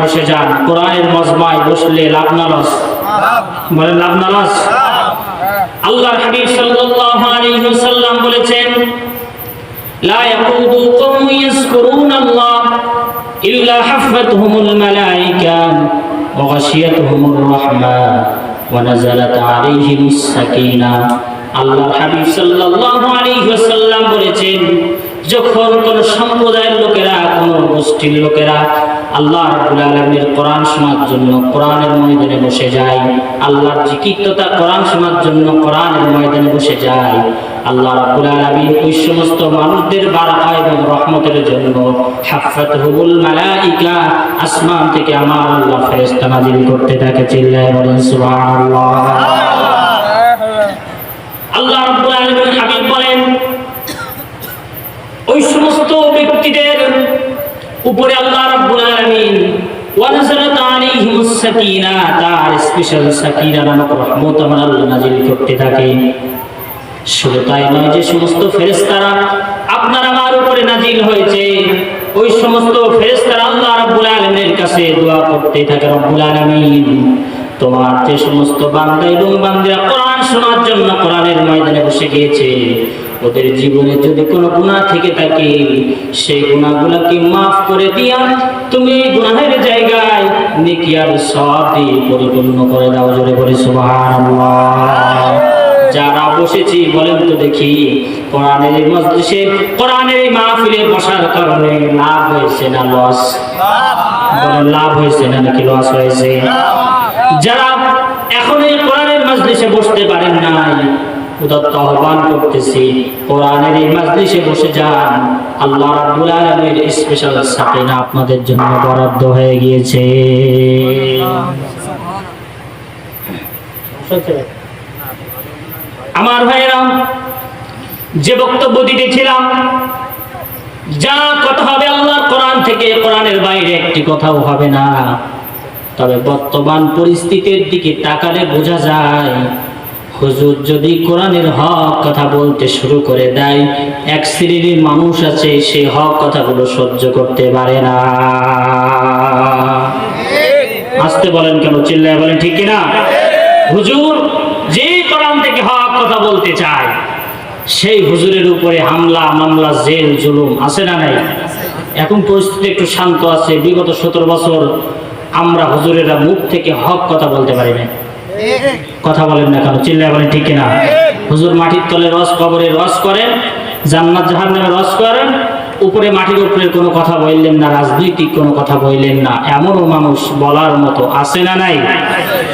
বসে যান। কোরআনের মজমায় বসলে লাভ না লস? বলেন লাভ না লস? আল্লাহর হাবিব সাল্লাল্লাহু আলাইহি ওয়াসাল্লাম বলেছেন, লা ইয়াকুদু কওম ইয়াযকুরুনাল্লাহ ইল্লা হাফাতহুমুল মালায়েকা ওয়া গাশিয়াতুহুমুর রাহমা ওয়া নাযালাত আলাইহিমিস সাকিনাহ। আল্লাহর হাবিব সাল্লাল্লাহু আলাইহি ওয়াসাল্লাম বলেছেন, যখন কোন সম্প্রদায়ের লোকেরা, কোন গোষ্ঠীর লোকেরা আল্লাহ রাব্বুল আলামিনের কোরআন শোনার জন্য কোরআনের ময়দানে বসে যায়, আল্লাহর জিকির তথা কোরআন শোনার জন্য কোরআনের ময়দানে বসে যায়, আল্লাহ রাব্বুল আলামিন ওই সমস্ত মানুষদের বারাকা এবং রহমতের জন্য হাফাতহুমুল মালায়েকা, আসমান থেকে আমার আল্লাহ ফেরেশতা নাযিল করতে থাকে। চিল্লায়ে বলেন সুবহানাল্লাহ। আল্লাহ রাব্বুল আলামিন হাবিব বলেন, ওই সমস্ত ব্যক্তিদের উপরে আল্লাহ রাব্বুল আলামিন ওয়া নাযালাত আলাইহিমুস সাকিনা, তার স্পেশাল সাকিনা নামক রহমত আমার আল্লাহ নাযিল করতে থাকে। শুধু তাই নয়, যে সমস্ত ফেরেশতারা আপনার আমার উপরে নাযিল হয়েছে, ওই সমস্ত ফেরেশতারা আল্লাহ রাব্বুল আলামিনের কাছে দোয়া করতে থাকে, রব্বুল আলামিন তোমার যে সমস্ত বান্দা এবং বান্দীরা কোরআন শোনার জন্য কোরআনের ময়দানে বসে গিয়েছে, ওদের জীবনে যদি কোনো গুনাহ থেকে থাকে, সেই গুনাহগুলোকে মাফ করে দিয়া তুমি গুনাহের জায়গায় নেকি আর সওয়াব দিয়ে পরিপূর্ণ করে দাও। জোরে বলি সুবহানাল্লাহ। যারা বসেছি বলেন তো দেখি, কোরআনের মজলিসে, কোরআনের মাহফিলে বসার কারণে লাভ হয়েছে না লস? বলেন লাভ হয়েছে না নাকি লস হয়েছে? যারা এখন এই কোরআনের মজলিসে বসতে পারেন নাই, উদাত্ত আহ্বান করতেছি, কোরআনের এই মজলিসে বসে যান। আল্লাহ রাব্বুল আলামিনের স্পেশাল সাকিনা আপনাদের জন্য বরাদ্দ হয়ে গিয়েছে। আমার ভাইয়েরা, যে বক্তব্য দিতেছিলাম, যা কথা হবে আল্লাহর কোরআন থেকে, কোরআনের বাইরে একটি কথাও হবে না। তবে বর্তমান পরিস্থিতির দিকে তাকালে বোঝা যায়, হুজুর যদি কোরআনের হক কথা বলতে শুরু করে দেয়, এক শ্রেণীর মানুষ আছে সেই হক কথাগুলো সহ্য করতে পারে না। আসতে বলেন কেন? চিল্লায় বলেন ঠিক কিনা? হুজুর যে কোরআন থেকে হক কথা বলতে চায়, সেই হুজুরের উপরে হামলা, মামলা, জেল, জুলুম আছে না নাই? এখন পরিস্থিতি একটু শান্ত আছে। বিগত 17 বছর আমরা হুজুরেরা মুখ থেকে হক কথা বলতে পারি না। কথা বলেন না কেন? চিল্লায় বলেন ঠিক কিনা? হুজুর মাটির তলে রস, কবরে রস করেন, জান্নাত জাহান্নামে রস করেন, উপরে মাটির উপরে কোনো কথা বললেন না, রাজনৈতিক কোনো কথা বললেন না, এমনও মানুষ বলার মতো আছে না নাই?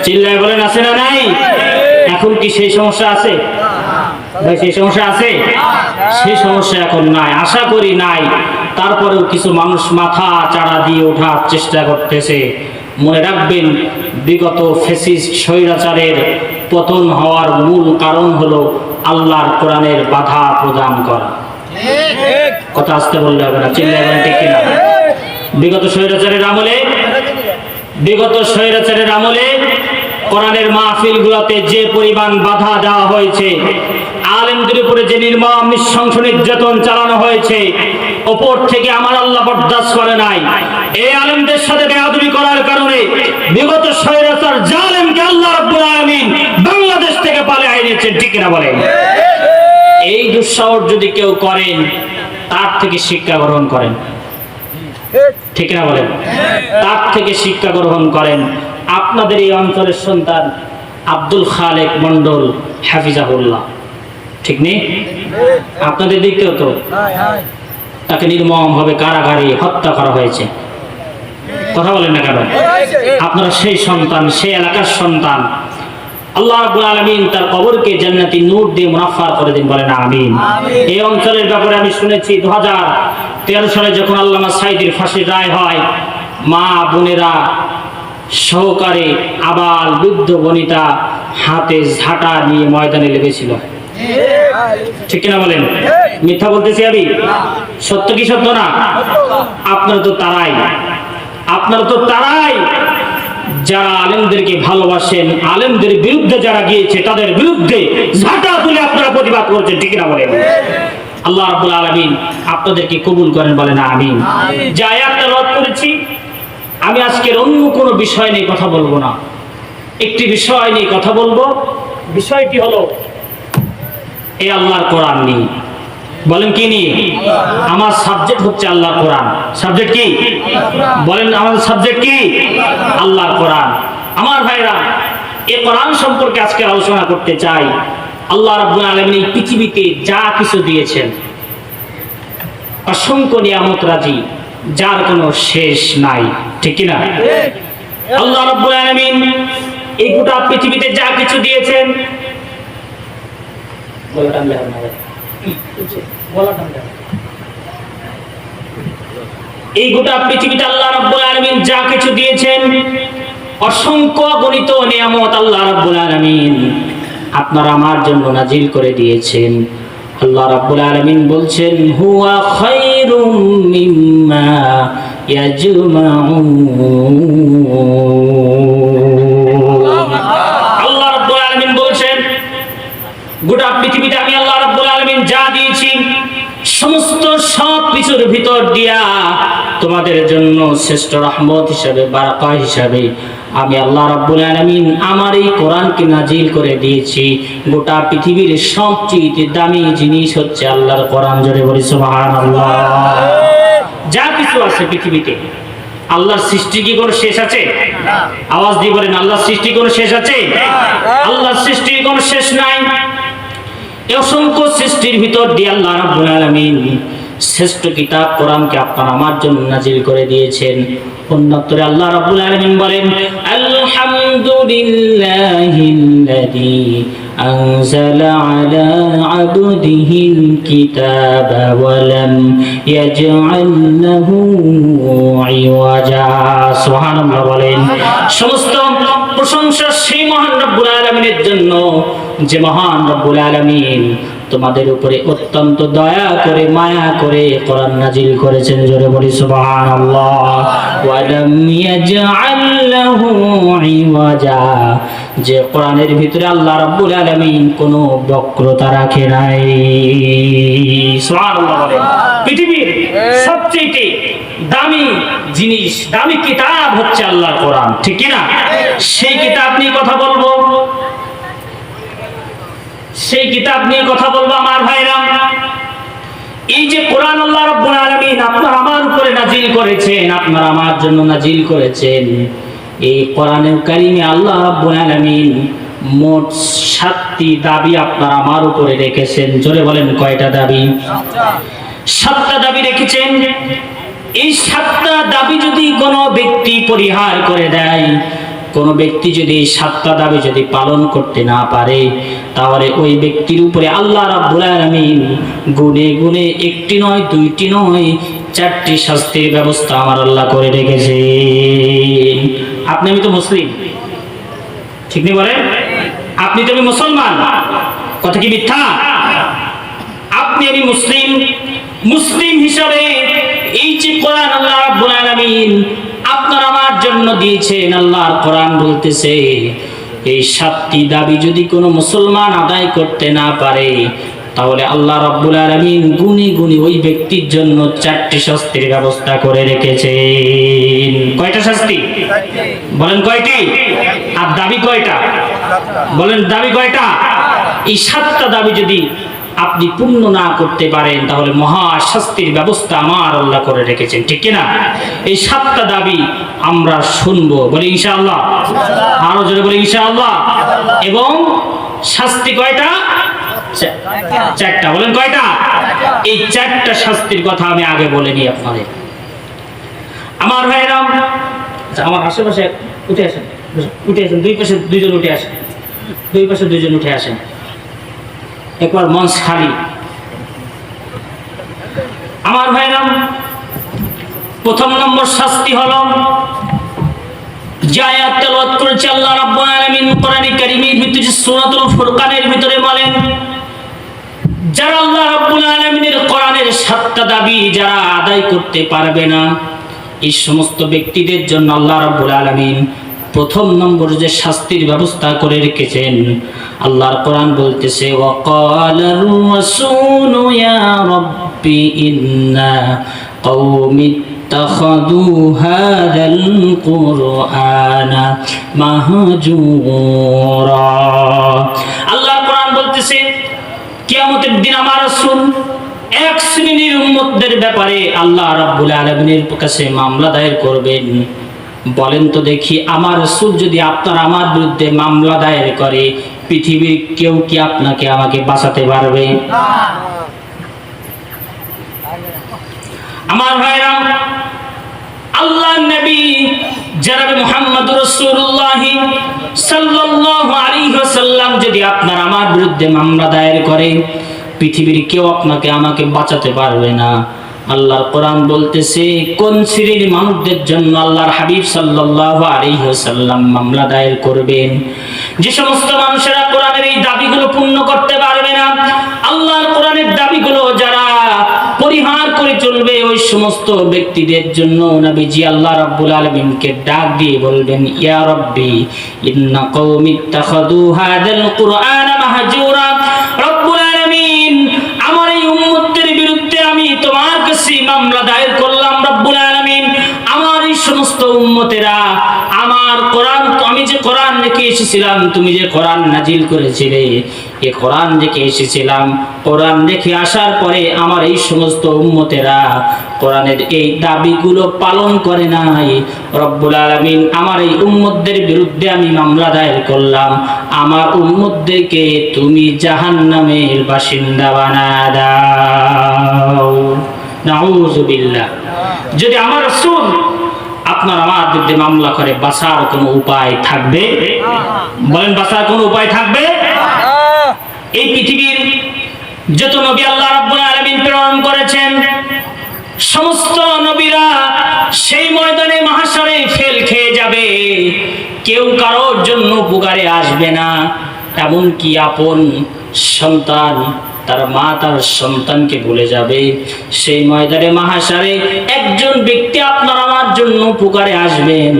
চিল্লায় বলেন আছে না নাই? এখন কি সেই সমস্যা আছে ভাই? সেই সমস্যা আছে? সেই সমস্যা এখন নাই, আশা করি নাই। তারপরেও কিছু মানুষ মাথা চাড়া দিয়ে ওঠার চেষ্টা করতেছে। মনে রাখবেন, বিগত ফ্যাসিস্ট স্বৈরাচারের পতন হওয়ার মূল কারণ হলো আল্লাহর কোরআনের বাধা প্রদান করা। কথা আসতে বললে হবে না, চিল্লায় বলেন ঠিক কিনা? বিগত স্বৈরাচারের আমলে কোরআনের মাহফিলগুলোতে যে পরিমাণ বাধা দেওয়া হয়েছে, আলেমদের উপরে যে নির্মম নৃশংস নির্যাতন চালানো হয়েছে, ওপর থেকে আমার আল্লাহ বরদাস্ত করে নাই। এই আলেমদের সাথে বেয়াদবি করার কারণে বিগত স্বৈরাচার জালেমকে আল্লাহ রাব্বুল আলামিন বাংলাদেশ থেকে পালিয়ে এনেছেন। ঠিক কিনা বলেন? এই দুঃসাহস যদি কেউ করেন, তার থেকে শিক্ষা গ্রহণ করেন। ঠিক না বলেন? তার থেকে শিক্ষা গ্রহণ করেন। আপনাদের এই অঞ্চলের সন্তান আব্দুল খালেক মন্ডল হাফিজাহুল্লাহ, ঠিক নেই? আপনাদের দিকেও তো তাকে নির্মম ভাবে কারাগারে হত্যা করা হয়েছে। কথা বলেন না কেন? আপনারা সেই সন্তান, সেই এলাকার সন্তান। আল্লাহ রাব্বুল আলামিন তার কবরকে জান্নাতি নূর দিয়ে মুনাফফার করে দিন, বলেন আমিন। এই অঞ্চলের ব্যাপারে আমি শুনেছি 2013 সালে যখন আল্লামা সাঈদীর ফাঁসির রায় হয়, মা বোনেরা সহকারে আবাল বৃদ্ধ বনিতা হাতে ঝাঁটা নিয়ে ময়দানে লেগেছিল। ঠিক কিনা বলেন? মিথ্যা বলতেছি আমি? সত্য কি সত্য না? আপনারা তো তারাই যারা আলেমদেরকে ভালোবাসেন, আলেমদের বিরুদ্ধে যারা গিয়েছে তাদের বিরুদ্ধে ঝাঁটা তুলে আপনারা প্রতিবাদ করছেন। ঠিক কিনা বলেন? আল্লাহ রাব্বুল আলামিন আপনাদেরকে কবুল করেন, বলেন আমিন। যে আয়াতটা রদ করেছি, আমি আজকের অন্য কোনো বিষয় নিয়ে কথা বলবো না, একটি বিষয় নিয়ে কথা বলবো। বিষয়টি হলো এই আল্লাহর কোরআন নিয়ে। বলেন কি নিয়ে? আমার সাবজেক্ট হচ্ছে আল্লাহর কোরআন। সাবজেক্ট কি? বলেন আমাদের সাবজেক্ট কি? আল্লাহর কোরআন। আমার ভাইরা, এই কোরআন সম্পর্কে আজকে আলোচনা করতে চাই। আল্লাহ রাব্বুল আলামিন এই পৃথিবীতে যা কিছু দিয়েছেন, অসংখ্য নিয়ামত রাজি, যার কোনো শেষ নাই, ঠিক কি না? আল্লাহ রাব্বুল আলামিন এই গোটা পৃথিবীতে যা কিছু দিয়েছেন, এই গোটা পৃথিবীতে আল্লাহ রাব্বুল আলামিন যা কিছু দিয়েছেন, অসংখ্য গণিত নিয়ামত আল্লাহ রাব্বুল আলামিন আপনার আমার জন্য নাজিল করে দিয়েছেন। আল্লাহ রাব্বুল আলামিন বলছেন, হুয়া খায়রুম মিম্মা ইয়াজমাউন। আল্লাহ রাব্বুল আলামিন বলছেন, গোটা পৃথিবীতে আমি আল্লাহ রাব্বুল আলামিন যা দিয়েছি, সমস্ত সব কিছুর ভিতর দিয়া তোমাদের জন্য শ্রেষ্ঠ রহমত হিসাবে, বারাকা হিসাবে আমি আল্লাহ রাব্বুল আলামিন আমার এই কোরআনকে নাজিল করে দিয়েছি। গোটা পৃথিবীর সবচেয়ে দামি জিনিস হচ্ছে আল্লাহর কোরআন। জোরে বলি সুবহানাল্লাহ। যা কিছু আছে পৃথিবীতে, আল্লাহর সৃষ্টি কি কোনো শেষ আছে? আওয়াজ দিয়ে বলেন, আল্লাহর সৃষ্টি কোনো শেষ আছে? আল্লাহর সৃষ্টির কোনো শেষ নাই। অসংখ্য সৃষ্টির ভিতর দিয়ে আল্লাহ রাব্বুল আলামিন শ্রেষ্ঠ কিতাব কোরআনকে আপনার আমার জন্য নাজিল করে দিয়েছেন। অন্যত্রে আল্লাহ রাব্বুল আলামিন বলেন, আলহামদুলিল্লাহিল্লাযী আনজালা আলা আবদিহিল কিতাবা ওয়া লাম ইয়াজআল লাহু ইওয়াজা। সুবহানাল্লাহ বলেন। সমস্ত প্রশংসা সেই মহান রব্বুল আলামিনের জন্য, যে মহান রব্বুল আলামিন তোমাদের উপরে অত্যন্ত দয়া করে, মায়া করে কোরআন নাজিল করেছেন। জোরে বলি সুবহানাল্লাহ। ওয়া লাম ইয়াজআল লাহু ইওয়াজা, যে কোরআনের ভিতরে আল্লাহ রাব্বুল আলামিন কোনো বক্রতা রাখে নাই। সুবহানাল্লাহ বলেন। পৃথিবীর সবচেয়ে দামি জিনিস, দামি কিতাব হচ্ছে আল্লাহর কোরআন, ঠিক কি না? সেই কিতাব নিয়ে কথা বলবো, সেই কিতাব নিয়ে কথা বলবো আমার ভাইরা। এই যে কোরআন আল্লাহ রাব্বুল আলামিন আপনার আমার উপরে নাজিল করেছেন, আপনার আমার জন্য নাজিল করেছেন, এই কোরআনুল কারীমে আল্লাহ রাব্বুল আলামিন মোট 7টি দাবি আপনার আমার উপরে রেখেছেন। জোরে বলেন, কয়টা দাবি? 7টা দাবি রেখেছেন। এই 7টা দাবি যদি কোনো ব্যক্তি পরিহার করে দেয়, কোন ব্যক্তি যদি এই 7টা দাবি যদি পালন করতে না পারে, তাহলে ওই ব্যক্তির উপরে আল্লাহ রাব্বুল আলামিন গুনে গুনে 1টি নয়, 2টি নয়, 4টি শাস্তির ব্যবস্থা আমার আল্লাহ করে রেখেছেন। আপনি আমি তো মুসলিম, ঠিক নেই বলেন? আপনি তো আমি মুসলমান, কথা কি মিথ্যা? আপনি আমি মুসলিম। মুসলিম হিসাবে এই যে কোরআন আল্লাহ রাব্বুল আলামিন আপনার আমার জন্য দিয়েছেন, আল্লাহর কোরআন বলতেছে এই 7টি দাবি যদি কোনো মুসলমান আদায় করতে না পারে, তাহলে আল্লাহ রাব্বুল আলামিন গুনি গুনি ওই ব্যক্তির জন্য 4টি শাস্তির ব্যবস্থা করে রেখেছেন। কয়টা শাস্তি? বলেন কয়টি? আর দাবি কয়টা? বলেন দাবি কয়টা? এই 7টা দাবি যদি আপনি পূর্ণ না করতে পারেন, তাহলে মহা শাস্তির ব্যবস্থা আমার আল্লাহ করে রেখেছেন, ঠিক কিনা? এই 7টা দাবি আমরা শুনবো, বলি ইনশাআল্লাহ। আরো জোরে বলি ইনশাআল্লাহ। এবং শাস্তি কয়টা? 4টা। বলেন কয়টা? এই 4টা শাস্তির কথা আমি আগে বলে নিই আপনাদের। আমার ভাইরা, আমার আশেপাশে উঠে আসেন, উঠে আসেন, দুই পাশে দুইজন উঠে আসেন, দুই পাশে দুইজন উঠে আসেন, একবার মঞ্চ খালি। আমার ভাইরা, প্রথম নম্বর শাস্তি হলো, যে আয়াত তেলাওয়াত করেছে আল্লাহ রাব্বুল আলামিন কোরআনে কারীমের ভিতরে সূরাতুল ফুরকানের ভিতরে বলেন, যারা আল্লাহ রাব্বুল আলামিনের কোরআনের 7টা দাবি যারা আদায় করতে পারবে না, এই সমস্ত ব্যক্তিদের জন্য আল্লাহ রাব্বুল আলামিন প্রথম নম্বর যে শাস্তির ব্যবস্থা করে রেখেছেন, আল্লাহর কোরআন বলতেছে, ওয়াকালার রাসূলু ইয়া রাব্বি ইন্না কওমি اتخذوا هذا القرآن مهجورا আল্লাহ কোরআন বলতেছে কিয়ামতের দিন আমার রাসূল এক শ্রেণীর উম্মতদের ব্যাপারে আল্লাহ রাব্বুল আলামিনের কাছে মামলা দায়ের করবেন। বলেন তো দেখি, আমার রাসূল যদি আপনার আমার বিরুদ্ধে মামলা দায়ের করে, পৃথিবীর কেউ কি আপনাকে আমাকে বাঁচাতে পারবে? আমার ভাইরা, আল্লাহর নবী জনাবে মুহাম্মদুর রাসূলুল্লাহ সাল্লাল্লাহু আলাইহি ওয়াসাল্লাম যদি আপনার আমার বিরুদ্ধে মামলা দায়ের করে, পৃথিবীর কেউ আপনাকে আমাকে বাঁচাতে পারবে না। আল্লাহর কোরআন বলতেছে কোন শ্রেণীর মানুষদের জন্য আল্লাহর হাবিব সাল্লাল্লাহু আলাইহি ওয়াসাল্লাম মামলা দায়ের করবেন। যে সমস্ত মানুষেরা কোরআনের এই দাবিগুলো পূর্ণ করতে পারবে না, আল্লাহর কোরআনের দাবিগুলো যারা পরিহার করে চলবে, ওই সমস্ত ব্যক্তিদের জন্য নবীজি আল্লাহ রাব্বুল আলামিনকে ডাক দিয়ে বলবেন, ইয়া রাব্বি ইন্না কওমি ইত্তাখাযু হাযাল কুরআনা মাহজুরা। রব্বুল আলামিন, আমার এই উম্মতের বিরুদ্ধে আমি তোমার কাছে মামলা দায়ের করলাম। রব্বুল আলামিন, আমার এই সমস্ত উম্মতেরা আমার কোরআন, আমি যে কোরআন রেখে এসেছিলাম, তুমি যে কোরআন নাজিল করেছিলে, এই কোরআন রেখে এসেছিলাম, কোরআন রেখে আসার পরে আমার এই সমস্ত উম্মতেরা কোরআনের এই দাবিগুলো পালন করে নাই। রব্বুল আলামিন, আমার এই উম্মতদের বিরুদ্ধে আমি মামলা দায়ের করলাম। আমার উম্মতদেরকে তুমি জাহান্নামের বাসিন্দা বানায় দাও। নাউযুবিল্লাহ। যদি আমার রাসূল আপনার আমার বিরুদ্ধে মামলা করে, বাঁচার কোনো উপায় থাকবে? বলেন, বাঁচার কোনো উপায় থাকবে? এই পৃথিবীর যত নবী আল্লাহ রাব্বুল আলামিন প্রেরণ করেছেন, সমস্ত নবীরা সেই ময়দানে মাহশরে ফেল খেয়ে যাবে, কেউ কারোর জন্য উপকারে আসবে না। এমনকি আপন সন্তান, তার মা তার সন্তানকে ভুলে যাবে। সেই ময়দানে মাহশরে একজন ব্যক্তি আপনার আমার জন্য উপকারে আসবেন,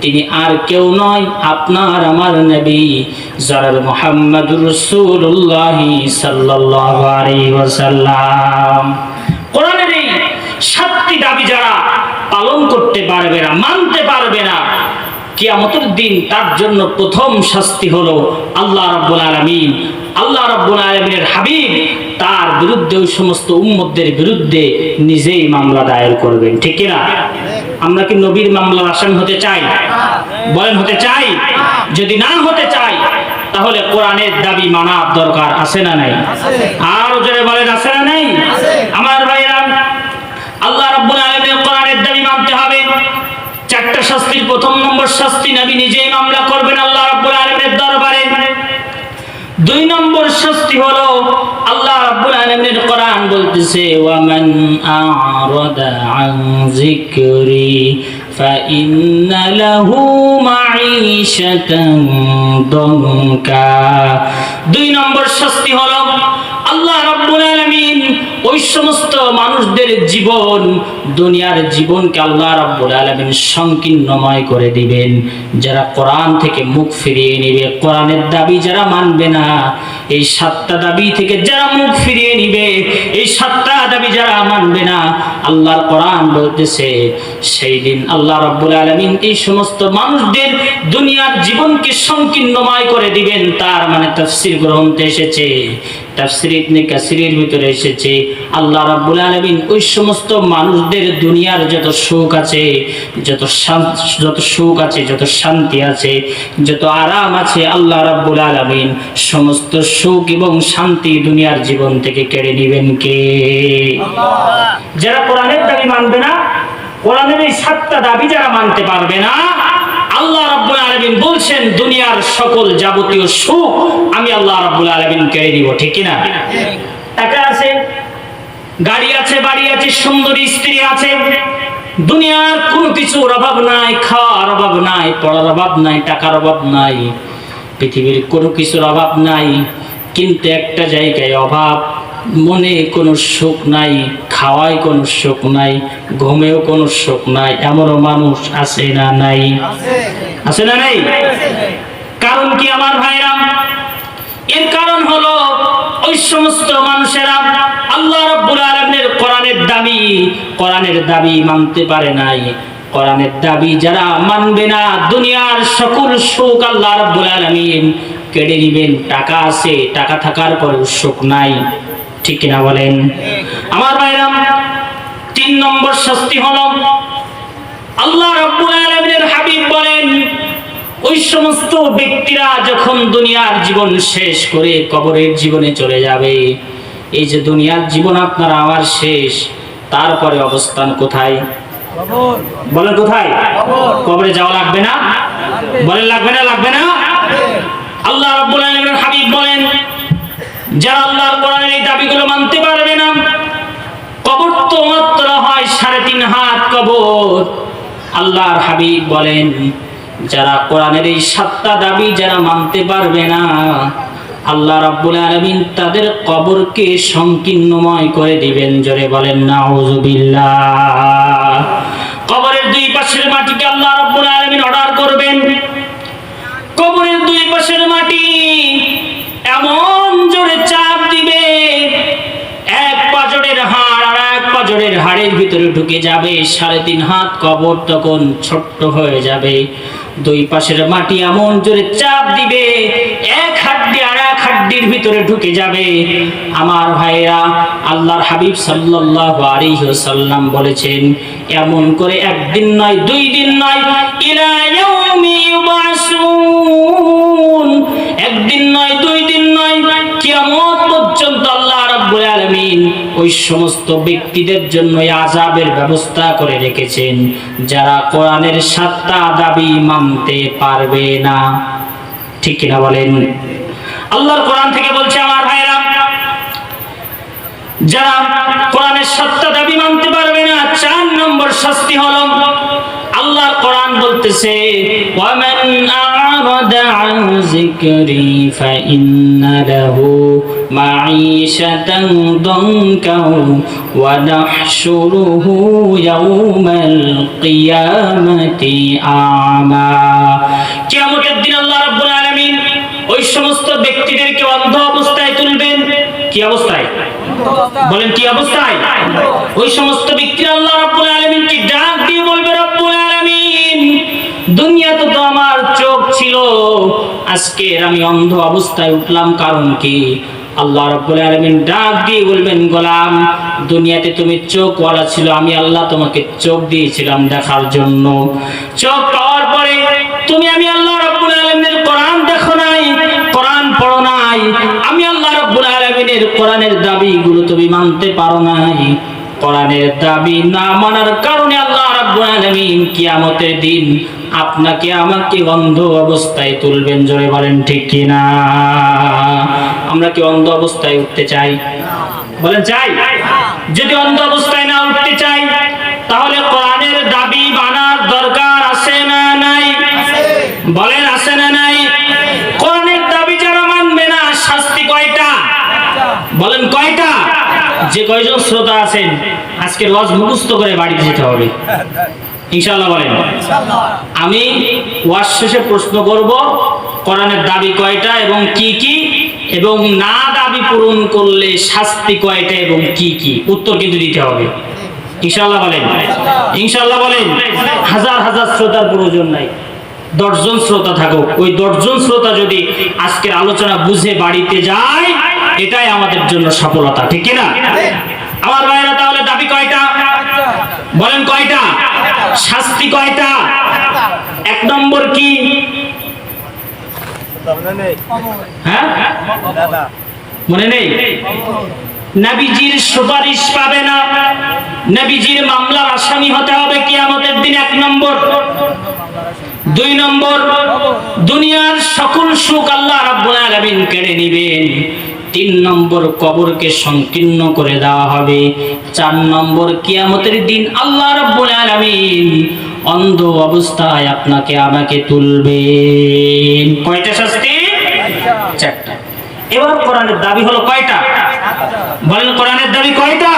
তিনি আর কেউ নয়, আপনার আমার নবী জনাব মুহাম্মদুর রাসূলুল্লাহ সাল্লাল্লাহু আলাইহি ওয়াসাল্লাম। কোরআনের এই 7টি দাবি যারা পালন করতে পারবে না, মানতে পারবে না, কিয়ামতের দিন তার জন্য প্রথম শাস্তি হলো আল্লাহ রাব্বুল আলামিন, আল্লাহ রাব্বুল আলামিনের হাবিব তার বিরুদ্ধে, ওই সমস্ত উম্মতদের বিরুদ্ধে নিজেই মামলা দায়ের করবেন। ঠিক কি না? আমরা কি নবীর মামলার আসামি হতে চাই? বলেন, হতে চাই? যদি না হতে চাই, তাহলে কোরআনের দাবি মানা দরকার আছে না নাই? আর জোরে বলেন, আছে না নাই? আমার ভাইরা, আল্লাহ রাব্বুল আলামিনের কোরআনের দাবি মানতে হবে। 4টা শাস্তির প্রথম নম্বর শাস্তি, নবী নিজেই মামলা করবেন আল্লাহ রাব্বুল আলামিনের দরবারে। 2 নম্বর শাস্তি হলো আল্লাহ রাব্বুল আলামিনের কোরআন বলতেছে, ওয়া মান আ'রাদা আন যিকরি ফাইন্না লাহু মাঈশাতান দনকা। 2 নম্বর শাস্তি হলো আল্লাহ রাব্বুল আলামিন ওই সমস্ত মানুষদের জীবন, দুনিয়ার জীবনকে আল্লাহ রাব্বুল আলামিন সংকীর্ণময় করে দিবেন, যারা কোরআন থেকে মুখ ফিরিয়ে নেবে, কোরআনের দাবি যারা মানবে না, এই 7টা দাবি থেকে যারা মুখ ফিরিয়ে নেবে, এই 7টা দাবি যারা মানবে না, আল্লাহর কোরআন বলতেছে সেই দিন আল্লাহ রাব্বুল আলামিন এই সমস্ত মানুষদের দুনিয়ার জীবনকে সংকীর্ণময় করে দিবেন। তার মানে তাফসীর গ্রন্থে এসেছে, তাফসীর ইবনে কাসিরের ভিতরে এসেছে, আল্লাহ রাব্বুল আলামিন ওই সমস্ত মানুষদের দুনিয়ার যত সুখ আছে, যত সুখ আছে, যত শান্তি আছে, যত আরাম আছে, আল্লাহ রাব্বুল আলামিন সমস্ত সুখ এবং শান্তি দুনিয়ার জীবন থেকে কেড়ে নেবেন কে? আল্লাহ। যারা কোরআনের দাবি মানবে না, কোরআনের এই 7টা দাবি যারা মানতে পারবে না, আল্লাহ রাব্বুল আলামিন বলছেন দুনিয়ার সকল যাবতীয় সুখ আমি আল্লাহ রাব্বুল আলামিন কেড়ে নিব। ঠিক কি না? টাকা আছে, গাড়ি আছে, বাড়ি আছে, সুন্দরী স্ত্রী আছে, দুনিয়ার কোনো কিছুর অভাব নাই, খাওয়ার অভাব নাই, পড়ার অভাব নাই, টাকার অভাব নাই, পৃথিবীর কোনো কিছুর অভাব নাই। কিন্তু একটা জায়গায় অভাব, মনে কোনো সুখ নাই, খাওয়ায় কোনো সুখ নাই, ঘুমেও কোনো সুখ নাই। এমনও মানুষ আছে না নাই? আছে না নাই? কারণ কি আমার ভাইরা? এর কারণ হলো ওই সমস্ত মানুষেরা আল্লাহ রাব্বুল আলামিনের কোরআনের দাবি মানতে পারে নাই। কোরআনের দাবি যারা মানবে না, দুনিয়ার সকল সুখ আল্লাহ রাব্বুল আলামিন কেড়ে নেবেন। টাকা আছে, টাকা থাকার পরেও সুখ নাই, ঠিক কিনা বলেন? আমার ভাইরা, 3 নম্বর শাস্তি হলো, আল্লাহ রাব্বুল আলামিনের হাবিব বলেন, ওই সমস্ত ব্যক্তিরা যখন দুনিয়ার জীবন শেষ করে কবরের জীবনে চলে যাবে, এই যে দুনিয়ার জীবন আপনার আমার শেষ, তারপরে অবস্থান কোথায়? বলেন কোথায়? কবরে যাওয়া লাগবে না? বলেন লাগবে না? লাগবে না? আল্লাহ রাব্বুল আলামিনের হাবিব বলেন, যারা আল্লাহর কোরআনের এই দাবিগুলো মানতে পারবে না, কবর তো মাত্র হয় 3.5 হাত কবর। আল্লাহর হাবিব বলেন, যারা কোরআনের এই 7টা দাবি যারা মানতে পারবে না, আল্লাহ রাব্বুল আলামিন তাদের কবরকে সংকীর্ণময় করে দিবেন। জোরে বলেন নাউযুবিল্লাহ। কবরের 2 পাশের মাটিকে আল্লাহ রাব্বুল আলামিন অর্ডার করবেন। কবরের 2 পাশের মাটি এমন জোরে চাপ দিবে, এক পাজরের হাড় আর এক পাজরের হাড়ের ভিতরে ঢুকে যাবে। 3.5 হাত কবর তখন ছোট্ট হয়ে যাবে। 2 পাশের মাটি এমন জোরে চাপ দিবে, এক হাড্ডি আর এক হাড্ডির ভিতরে ঢুকে যাবে। আমার ভাইরা, আল্লাহর হাবিব সাল্লাল্লাহু আলাইহি ওয়াসাল্লাম বলেছেন, এমন করে 1 দিন নয়, 2 দিন নয়, ইলা ইয়াউমি ইউবাসুন, 1 দিন নয়, 2 দিন নয়, কিয়ামত পর্যন্ত আল্লাহ রাব্বুল আলামিন ওই সমস্ত ব্যক্তিদের জন্য আযাবের ব্যবস্থা করে রেখেছেন যারা কোরআনের 7টা দাবি মানতে পারবে না, ঠিক কিনা বলেন? আল্লাহর কোরআন থেকে বলছে, আমার ভাইরা, যারা কোরআনের 7টা দাবি মানতে পারবে না, 4 নম্বর শাস্তি হলো, আল্লাহর কোরআন বলতেছে, ওয়ামান আ'রাদা আন যিকরি ফাইন্না লাহু মাঈশাতান দানকাও ওয়া নাহশুরুহু ইয়াওমাল কিয়ামাতি আমা। কিয়ামতের দিন আল্লাহ রাব্বুল আলামিন ওই সমস্ত ব্যক্তিদেরকে অন্ধ অবস্থায় তুলবেন। কি অবস্থায়? বলেন কি অবস্থায়? ওই সমস্ত ব্যক্তিরা আল্লাহ রাব্বুল আলামিন কি ডাক দিয়ে বলবে, রব্বুল আলামিন, দুনিয়াতে তো আমার চোখ ছিল, আজকে আমি অন্ধ অবস্থায় উঠলাম, কারণ কি? আল্লাহ রাব্বুল আলামিন ডাক দিয়ে বলবেন, গোলাম, দুনিয়াতে তুমি চোখওয়ালা ছিল, আমি আল্লাহ তোমাকে চোখ দিয়েছিলাম দেখার জন্য। চোখ পাওয়ার পরে তুমি আমি আল্লাহ রাব্বুল আলামিনের কোরআন দেখো নাই, কোরআন পড়ো নাই, আমি আল্লাহ রাব্বুল আলামিনের কোরআনের দাবিগুলো তুমি মানতে পারো নাই। কোরআনের দাবি না মানার কারণে আল্লাহ রাব্বুল আলামিন কিয়ামতের দিন আপনাকে আমাকে অন্ধ অবস্থায় তুলবেন। জোরে বলেন ঠিক কিনা? আমরা কি অন্ধ অবস্থায় উঠতে চাই? বলেন চাই? যদি অন্ধ অবস্থায় না উঠতে চাই, তাহলে কোরআনের দাবি মানার দরকার আছে না নাই? বলেন আছে না নাই? কোরআনের দাবি যারা মানবে না, শাস্তি কয়টা? বলেন কয়টা? যে কয়জন শ্রোতা আছেন, আজকে ওয়াজ মুখস্থ করে বাড়িতে যেতে হবে ইনশাআল্লাহ। বলেন আমি ওয়াজ শেষে প্রশ্ন করব, কোরআনের দাবি কয়টা এবং কি কি, এবং না দাবি পূরণ করলে শাস্তি কয়টা এবং কি কি, উত্তর কিন্তু দিতে হবে ইনশাআল্লাহ। বলেন ইনশাআল্লাহ। বলেন হাজার হাজার শ্রোতার প্রয়োজন নাই, 10 জন শ্রোতা থাকুক, ওই 10 জন শ্রোতা যদি আজকের আলোচনা বুঝে বাড়িতে যায়, এটাই আমাদের জন্য সফলতা, ঠিক কিনা? আমার ভাইরা, তাহলে দাবি কয়টা? বলেন কয়টা? শাস্তি কয়টা? 1 নম্বর কি? হ্যাঁ, মনে নেই? নবীজির সুপারিশ পাবে না, নবীজির মামলার আসামি হতে হবে কিয়ামতের দিন, 1 নম্বর। 2 নম্বর, দুনিয়ার সকল সুখ আল্লাহ রাব্বুল আলামিন কেড়ে নেবেন। 3 নম্বর, কবরকে সংকীর্ণ করে দেওয়া হবে। 4 নম্বর, কিয়ামতের দিন আল্লাহ রাব্বুল আলামিন অন্ধ অবস্থায় আপনাকে আমাকে তুলবেন। কয়টা শাস্তি? 4টা। এবার কোরআনের দাবি হলো কয়টা? বলেন কোরআনের দাবি কয়টা?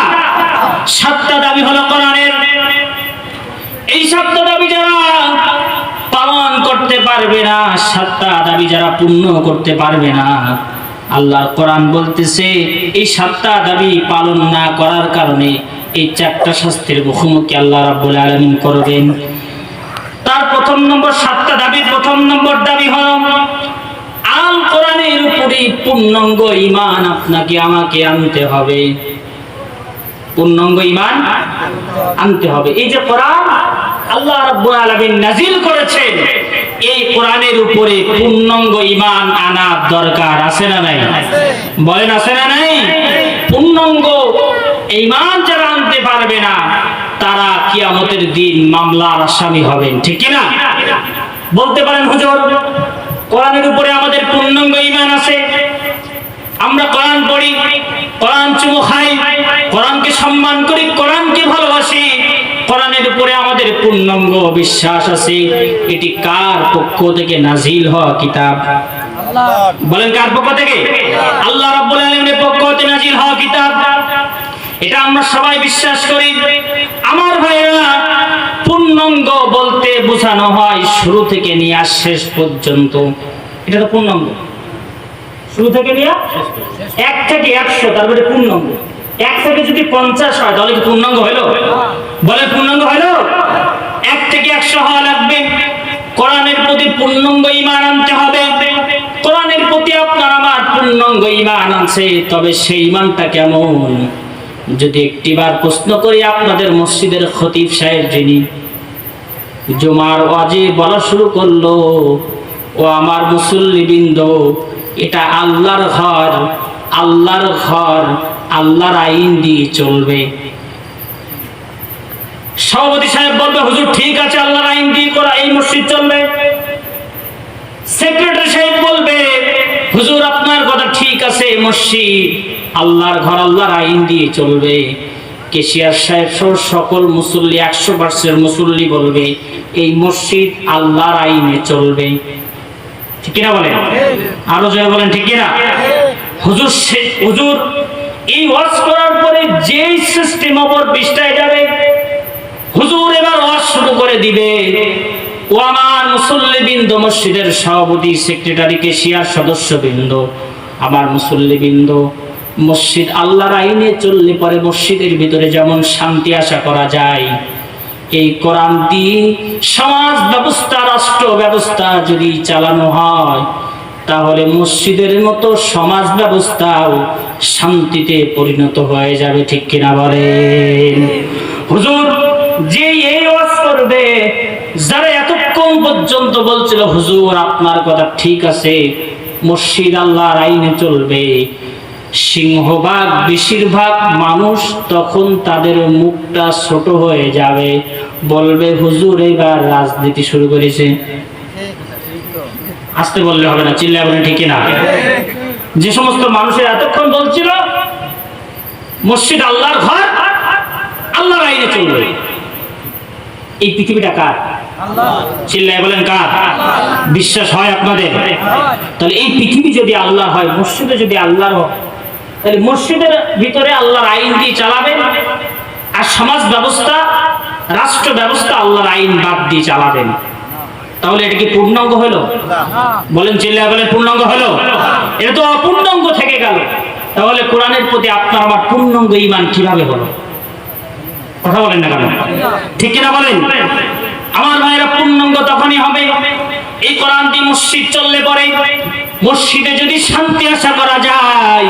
7টা দাবি হলো কোরআনের। এই 7টা দাবি যারা পালন করতে পারবে না, 7টা দাবি যারা পূর্ণ করতে পারবে না, আল্লাহর কোরআন বলতেছে এই 7টা দাবি পালন না করার কারণে এই 4টা শাস্তির মুখোমুখি আল্লাহ রাব্বুল আলামিন করবেন। তার প্রথম নম্বর 7টা দাবির প্রথম নম্বর দাবি হলো আল কোরআনের উপরে পূর্ণাঙ্গ ঈমান আপনাকে আমাকে আনতে হবে। পূর্ণাঙ্গ ঈমান আনতে হবে। এই যে কোরআন আল্লাহ রাব্বুল আলামিন নাযিল করেছেন, এই কোরআনের উপরে পূর্ণাঙ্গ ঈমান আনা দরকার, আছে না নাই? বলেন আছে না নাই? পূর্ণাঙ্গ ঈমান যারা আনতে পারবে না তারা কিয়ামতের দিন মামলার আসামি হবেন, ঠিক কি না? বলতে পারেন হুজুর কোরআনের উপরে আমাদের পূর্ণাঙ্গ ঈমান আছে, আমরা কোরআন পড়ি, কোরআন চুমু খাই, কোরআনকে সম্মান করি, কোরআনকে ভালোবাসি, কোরআনের উপরে আমাদের পূর্ণাঙ্গ বিশ্বাস আছে, এটি কার পক্ষ থেকে নাজিল হওয়া কিতাব? বলেন কার পক্ষ থেকে? আল্লাহ রাব্বুল আলামিনের পক্ষ থেকে নাজিল হওয়া কিতাব। এটা আমরা সবাই বিশ্বাস করি। আমার ভাইরা, পূর্ণাঙ্গ বলতে বোঝানো হয় শুরু থেকে নিয়ে শেষ পর্যন্ত। এটা তো পূর্ণাঙ্গ, শুরু থেকে নিয়ে 1 থেকে 100, তারপরে পূর্ণাঙ্গ। 1 থেকে যদি 50 হয় তাহলে কি পূর্ণাঙ্গ হলো? বলে পূর্ণাঙ্গ হলো? 1 থেকে 100 হওয়া লাগবে। কোরআনের প্রতি পূর্ণাঙ্গ ঈমান আনতে হবে। কোরআনের প্রতি আপনার আমার পূর্ণাঙ্গ ঈমান আছে, তবে সেই ঈমানটা কেমন? যদি একটিবার প্রশ্ন করি, আপনাদের মসজিদের খতিব সাহেব যিনি জুমার ওয়াজে বলা শুরু করলো, ও আমার মুসল্লিবৃন্দ, এটা আল্লাহর ঘর, আল্লাহর ঘর, আল্লাহর আইন দিয়ে চলবে। সভাপতি সাহেব বলবে হুজুর ঠিক আছে, আল্লাহর আইন দিয়ে করা এই মসজিদ চলবে। সেক্রেটারি সাহেব বলবে হুজুর আপনার কথা ঠিক আছে, মসজিদ আল্লাহর ঘর, আল্লাহর আইন দিয়ে চলবে। কেশিয়ার সাহেব সহ সকল মুসল্লি 100% মুসল্লি বলবে এই মসজিদ আল্লাহর আইনে চলবে, ঠিক কিনা বলেন? আরো জয় বলেন ঠিক কিনা? হুজুর এই ওয়াজ করার পরে যেই সিস্টেম ওপর পৃষ্ঠায় যাবে, হুজুর এবার ওয়াজ শুরু করে দিবে। ও আমার মুসল্লিবৃন্দ, মসজিদের সভাপতি, সেক্রেটারি, কেশিয়ার সদস্যবৃন্দ, আমার মুসল্লিবৃন্দ, মসজিদ আল্লাহর আইনে চললে পরে মসজিদের ভিতরে যেমন শান্তি আশা করা যায়, এই কোরআন দিয়ে সমাজ ব্যবস্থা, রাষ্ট্র ব্যবস্থা যদি চালানো হয়, তাহলে মসজিদের মতো সমাজ ব্যবস্থাও শান্তিতে পরিণত হয়ে যাবে, ঠিক কিনা বলেন? হুজুর যে এই ওয়াজ করবে, যারা এতক্ষণ পর্যন্ত বলছিল হুজুর আপনার কথা ঠিক আছে, মসজিদ আল্লাহর আইনে চলবে, সিংহভাগ বেশিরভাগ মানুষ তখন তাদের মুখটা ছোট হয়ে যাবে, বলবে হুজুর এবার রাজনীতি শুরু করেছে। আসতে বললে হবে না, চিল্লায় বলেন ঠিক কিনা? যে সমস্ত মানুষের এতক্ষণ বলছিল মসজিদ আল্লাহর ঘর, আল্লাহর আইনে চলবে, এই পৃথিবীটা কার? চিল্লায় বলেন কার? বিশ্বাস হয় আপনাদের? তাহলে এই পৃথিবী যদি আল্লাহ হয়, মসজিদে যদি আল্লাহর হয়, তাহলে মসজিদের ভিতরে আল্লাহর আইন দিয়ে চালাবেন, আর সমাজ ব্যবস্থা, রাষ্ট্র ব্যবস্থা আল্লাহর আইন বাদ দিয়ে চালাবেন। তাহলে এটা কি পূর্ণাঙ্গ হলো? বলেন চিল্লায় বলেন পূর্ণাঙ্গ হলো? এটা তো অপূর্ণাঙ্গ থেকে গেল। তাহলে কোরআনের প্রতি আপনার আমার পূর্ণাঙ্গ ঈমান কিভাবে হলো? কথা বলেন না কেন? ঠিক কিনা বলেন? আমার ভাইরা, পূর্ণাঙ্গ তখনই হবে এই কোরআন দিয়ে মসজিদ চললে পরে। মসজিদে যদি শান্তি আশা করা যায়,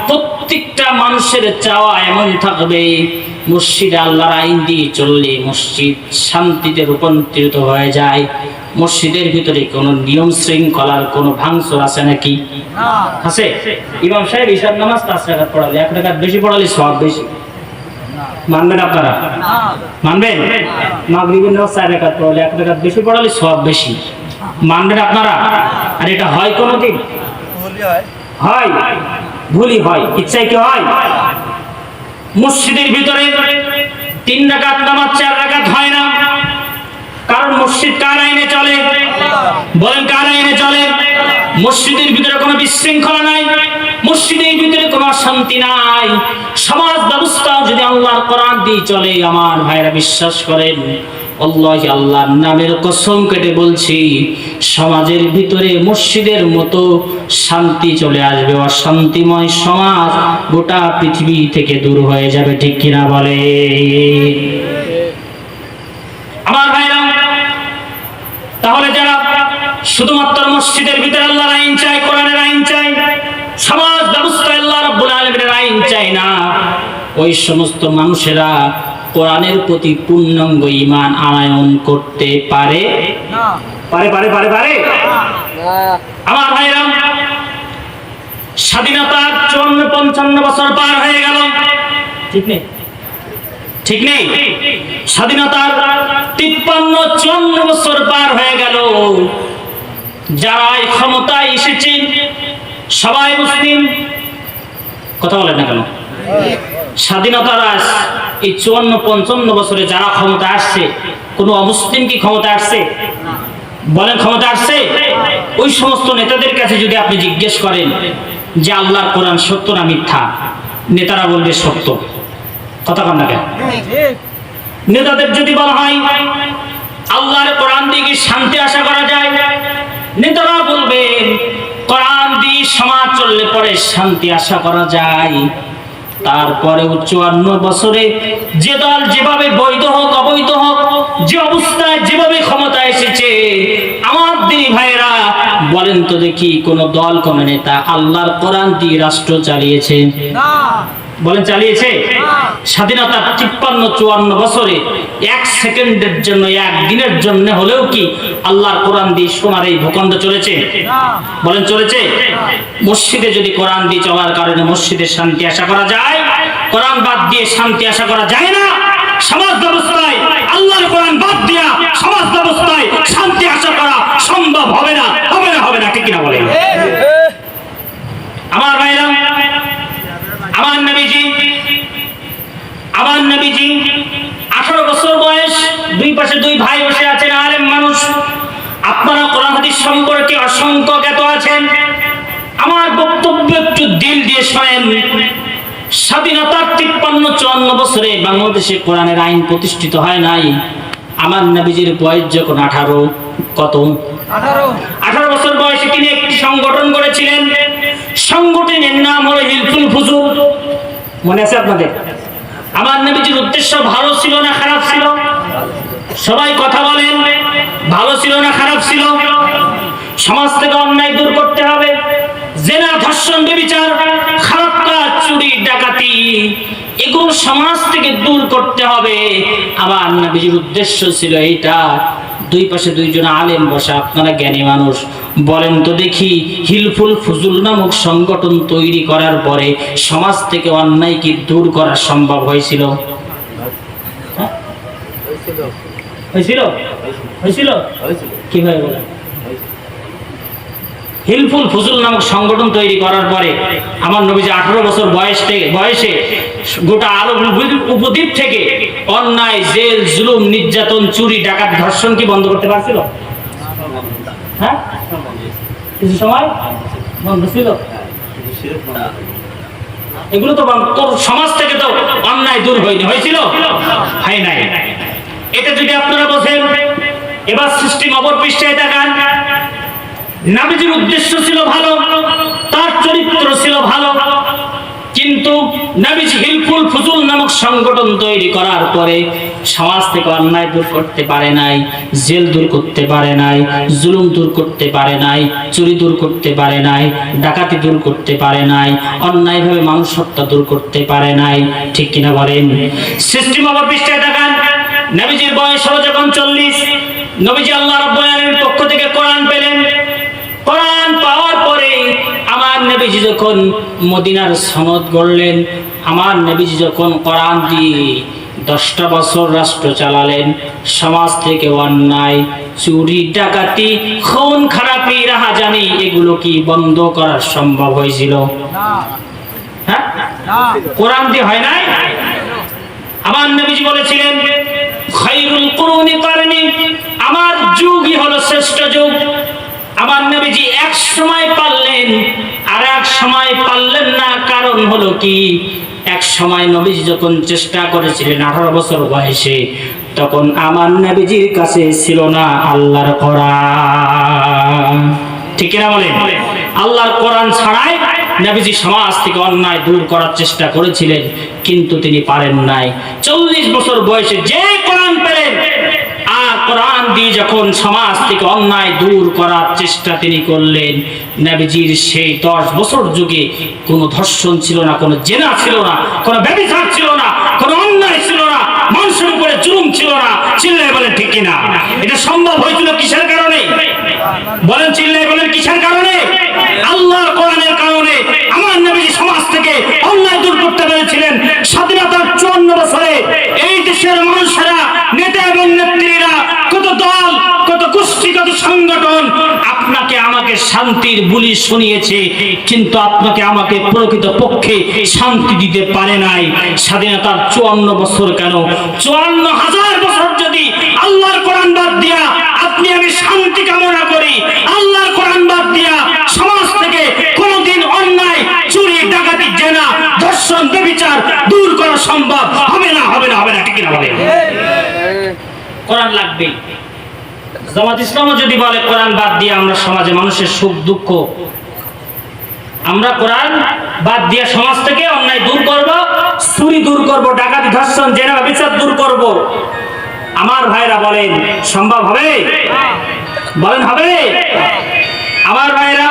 প্রত্যেকটা মানুষের চাওয়া এমন থাকবে, মসজিদে আল্লাহর আইন দিয়ে চললে মসজিদ শান্তিতে রূপান্তরিত হয়ে যায়। মসজিদের ভিতরে কোনো নিয়ম শৃঙ্খলার কোনো ভাঙচুর আছে নাকি? আছে? ইমাম সাহেব ঈশার নামাজ 5 রাকাত পড়ালে, 1 রাকাত বেশি পড়ালে সওয়াব বেশি, মানবেন আপনারা? মানবেন? মাগরিবের নামাজ 4 রাকাত পড়ালে, 1 রাকাত বেশি পড়ালে সওয়াব বেশি, মানবেন আপনারা? আর এটা হয় কোনোদিন? হয়? ভুলই হয়, ইচ্ছায় কি হয়? মসজিদের ভিতরে 3 রাকাত নামাজ 4 রাকাত হয় না, কারণ মসজিদ কার আইনে চলে? বলেন কার আইনে চলে? মসজিদের ভিতরে কোনো বিশৃঙ্খলা নাই, মসজিদের ভিতরে কোনো শান্তি নাই। সমাজ ব্যবস্থা যদি আল্লাহর কোরআন দিয়ে চলে, আমার ভাইরা বিশ্বাস করেন, আল্লাহি আল্লাহর নামের কসম কেটে বলছি, সমাজের ভিতরে মসজিদের মতো শান্তি চলে আসবে, অশান্তিময় সমাজ গোটা পৃথিবী থেকে দূর হয়ে যাবে। ঠিক কিনা বলে? আমার ভাইরা, তাহলে যারা শুধুমাত্র মসজিদের ভিতরে আল্লাহর আইন চায়, কোরআনের আইন চায়, সমাজ ব্যবস্থায় আল্লাহ রাব্বুল আলামিনের আইন চায় না, ওই সমস্ত মানুষেরা কোরআনের প্রতি পূর্ণাঙ্গ ঈমান আনয়ন করতে পারে না। পারে আমার ভাইরা, স্বাধীনতার 54-55 বছর পার হয়ে গেল, ঠিক নেই? স্বাধীনতার 53-54 বছর পার হয়ে গেল। যারা ক্ষমতায় এসেছে সবাই মুসলিম। কথা বলেন না কেন? স্বাধীনতার এই 54-55 বছরে যারা ক্ষমতা আসছে, কোন অমুসলিম কি ক্ষমতা আসছে? বলেন, ক্ষমতা আসছে? ওই সমস্ত নেতাদের কাছে যদি আপনি জিজ্ঞেস করেন যে আল্লাহর কোরআন সত্য না মিথ্যা, নেতারা বলবে সত্য। কথা বলেন না কেন? নেতাদের যদি বলা হয় আল্লাহর কোরআন দিয়ে কি শান্তি আশা করা যায়, নেতারা বলবে কোরআন দিয়ে সমাজ চললে পরে শান্তি আশা করা যায়। তারপরে 54 বছরে যে দল যেভাবে বৈধ হোক অবৈধ হোক, যে অবস্থায় যেভাবে ক্ষমতা এসেছে, আমার দিনী ভাইরা বলেন তো দেখি, কোন দল কোন নেতা আল্লাহর কোরআন দিয়ে রাষ্ট্র চালিয়েছে? না। বলেন, চালিয়েছে? স্বাধীনতার 53-54 বছরে এক সেকেন্ডের জন্য, এক দিনের জন্য হলেও কি আল্লাহর কোরআন দিয়ে সোনার এই ভূখণ্ড চলেছে? বলেন, চলেছে? মসজিদে যদি কোরআন দিয়ে চলার কারণে মসজিদে শান্তি আশা করা যায়, কোরআন বাদ দিয়ে শান্তি আশা করা যায় না। সমাজ ব্যবস্থায় আল্লাহর কোরআন বাদ দিয়া সমাজ ব্যবস্থায় শান্তি আশা করা সম্ভব হবে না। ঠিক কিনা বলেন? আমার ভাইরা, আমার নবীজি 18 বছর বয়স, দুই পাশে দুই ভাই বসে আছেন, আলেম মানুষ। আপনারা কোরআন হাদিস সম্পর্কে অসংখ্য জ্ঞাত আছেন। আমার বক্তব্য একটু দিল দিয়ে শোনেন। স্বাধীনতার 53-54 বছরে বাংলাদেশে কোরআনের আইন প্রতিষ্ঠিত হয় নাই। আমার নবীজির বয়স যখন 18, কত? 18 বছর বয়সে তিনি একটি সংগঠন করেছিলেন। সংগঠনের নাম হলো হিলফুল ফুজুল। মনে আছে আপনাদের? আমার নবীজির উদ্দেশ্য ভালো ছিল না খারাপ ছিল? সবাই কথা বলেন, ভালো ছিল না খারাপ ছিল? সমাজ থেকে অন্যায় দূর করতে হবে, জেনা, ধর্ষণ, ব্যভিচার, খারাপ কাজ, চুরি, ডাকাতি, এগুলো সমাজ থেকে দূর করতে হবে। আমার নবীজির উদ্দেশ্য ছিল এইটা। দুই পাশে দুইজন আলেম বসা, আপনারা জ্ঞানী মানুষ, বলেন তো দেখি, হিলফুল ফুজুল নামক সংগঠন তৈরি করার পরে সমাজ থেকে অন্যায় কি দূর করা সম্ভব হয়েছিল? কিভাবে বলেন? হিলফুল ফুজুল নামক সংগঠন তৈরি করার পরে আমার নবীজি 18 বছর বয়সে গোটা আরব উপদ্বীপ থেকে অন্যায়, জেল, জুলুম, নির্যাতন, চুরি, ডাকাত, ধর্ষণ কি বন্ধ করতে পারছিল? হ্যাঁ, কিছু সময় বন্ধ ছিল। এগুলো তো সমাজ থেকে তো অন্যায় দূর হয়নি, হয়েছিল? হয় নাই। এটা যদি আপনারা বোঝেন, এবার সৃষ্টি অপর পৃষ্ঠায় তাকান। নবীজির উদ্দেশ্য ছিল ভালো, তার চরিত্র ছিল ভালো, কিন্তু নবীজি হিলফুল ফুজুল নামক সংগঠন তৈরি করার পরে সমাজ থেকে অন্যায় দূর করতে পারে নাই, জেল দূর করতে পারে নাই, জুলুম দূর করতে পারে নাই, চুরি দূর করতে পারে নাই, ডাকাতি দূর করতে পারে নাই, অন্যায়ভাবে মানুষ হত্যা দূর করতে পারে নাই। ঠিক কিনা বলেন? সৃষ্টি অপর পৃষ্ঠায় তাকান। নবীজির বয়স হলো যখন 40, নবীজি আল্লাহ রাব্বুল আলামিনের পক্ষ থেকে কোরআন পেলেন। কোরআন পাওয়ার পরে আমার নবীজি যখন মদিনার সনদ গড়লেন, আমার নবীজি যখন কোরআন দিয়ে 10টা বছর রাষ্ট্র চালালেন, সমাজ থেকে অন্যায়, চুরি, ডাকাতি, খুন খারাপি, রাহাজানি, এগুলো কি বন্ধ করা সম্ভব হয়েছিল? হ্যাঁ, কোরআন দিয়ে হয় নাই। আমার নবীজি বলেছিলেন, খায়রুল কুরুনি কারনি, আমার যুগই হলো শ্রেষ্ঠ যুগ। আমার নবীজি এক সময় পারলেন আর এক সময় পারলেন না। কারণ হলো কি, এক সময় নবীজি যখন চেষ্টা করেছিলেন 18 বছর বয়সে, তখন আমার নবীজির কাছে ছিল না আল্লাহর কোরআন। ঠিক না বলেন? আল্লাহর কোরআন ছাড়াই নবীজি সমাজ থেকে অন্যায় দূর করার চেষ্টা করেছিলেন, কিন্তু তিনি পারেন নাই। 40 বছর বয়সে যে কোরআন পেলেন, আর কোরআন দিয়ে যখন সমাজ থেকে অন্যায় দূর করার চেষ্টা তিনি করলেন, নবীজির সেই 10 বছর যুগে কোনো ধর্ষণ ছিল না, কোনো জেনা ছিল না, কোনো ব্যভিচার ছিল না, কোনো অন্যায় ছিল না, মানুষের উপরে জুলুম ছিল না। চিল্লায় বলেন ঠিক কিনা? এটা সম্ভব হয়েছিল কিসের কারণে? বলেন, চিল্লায় বলেন কিসের কারণে? আল্লাহর কোরআনের কারণে। আমার নবী সমাজ থেকে অন্যায় দূর করতে পেরেছিলেন। স্বাধীনতার 54 বছরে এই দেশের মানুষেরা, নেতা এবং নেত্রীরা, কত দল, কত গোষ্ঠী, কত সংগঠন আপনাকে আমাকে শান্তির বুলি শুনিয়েছে, কিন্তু আপনাকে আমাকে প্রকৃত পক্ষে শান্তি দিতে পারে নাই। স্বাধীনতার 54 বছর কেন, 54,000 বছর যদি আল্লাহর কোরআন বাদ দিয়া আপনি আমি শান্তি কামনা করি, আল্লাহর কোরআন বাদ দিয়া সমাজ থেকে কোনদিন অন্যায়, চুরি, ডাকাতি, জেনা, ধর্ষণ, ব্যভিচার দূর করা সম্ভব হবে না, হবে না, হবে না। ঠিক না বলেন? কোরআন লাগবে। জামাত ইসলামও যদি বলে কোরআন বাদ দিয়ে আমরা সমাজে মানুষের সুখ দুঃখ, আমরা কোরআন বাদ দিয়ে সমাজ থেকে অন্যায় দূর করব, চুরি দূর করব, ডাকাতি, ধর্ষণ, জেনা, ব্যভিচার দূর করব, আমার ভাইরা বলেন সম্ভব হবে? বলেন হবে? আমার ভাইরা,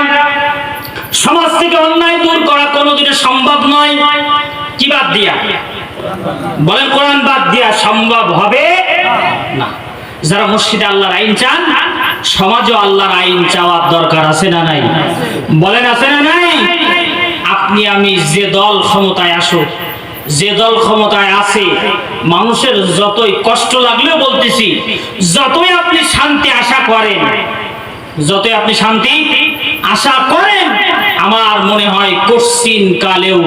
সমাজ থেকে অন্যায় দূর করা কোনোদিনও সম্ভব নয়। কি বাদ দিয়া? বলেন, কোরআন বাদ দিয়া সম্ভব হবে না। যারা মসজিদে আল্লাহর আইন চান, সমাজও আল্লাহর আইন চাওয়ার দরকার আছে না নাই? বলেন আছে না নাই? আপনি আমি যে দল ক্ষমতায় আসুক, যে দল ক্ষমতায় আছে, মানুষের যতই কষ্ট লাগলেও বলতেছি, যতই আপনি শান্তি আশা করেন, যতই আপনি শান্তি আশা করেন, আমার মনে হয় কঠিন কালেও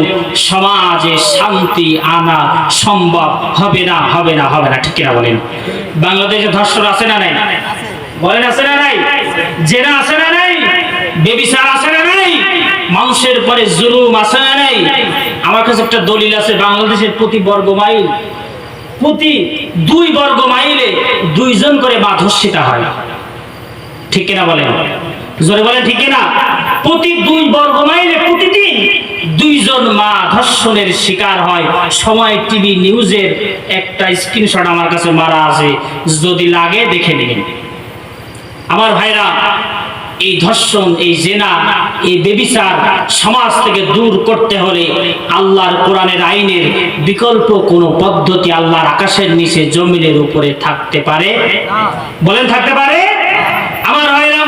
সমাজে শান্তি আনা সম্ভব হবে না, হবে না, হবে না। ঠিক না বলেন? বাংলাদেশে ধর্ষণ আছে না নাই? বলেন আছে না নাই? জেনা আছে না নাই? ব্যভিচার আছে না নাই? মানুষের পরে জুলুম আছে না নাই? আমার কাছে একটা দলিল আছে, বাংলাদেশের প্রতি 2 বর্গ মাইলে 2 জন করে মা ধর্ষিতা হয়। ঠিক কিনা বলেন? জোরে বলেন ঠিক কিনা? প্রতি 2 বর্গ মাইলে প্রতিদিন 2 জন মা ধর্ষণের শিকার হয়। সময় টিভি নিউজের একটা স্ক্রিনশট আমার কাছে মারা আছে, যদি লাগে দেখে নেবেন। আমার ভাইরা, এই ধর্ষণ, এই জেনা, এই ব্যভিচার সমাজ থেকে দূর করতে হলে আল্লাহর কোরআনের আইনের বিকল্প কোনো পদ্ধতি আল্লাহর আকাশের নিচে জমিনের উপরে থাকতে পারে? বলেন থাকতে পারে? আমার ভাইরা,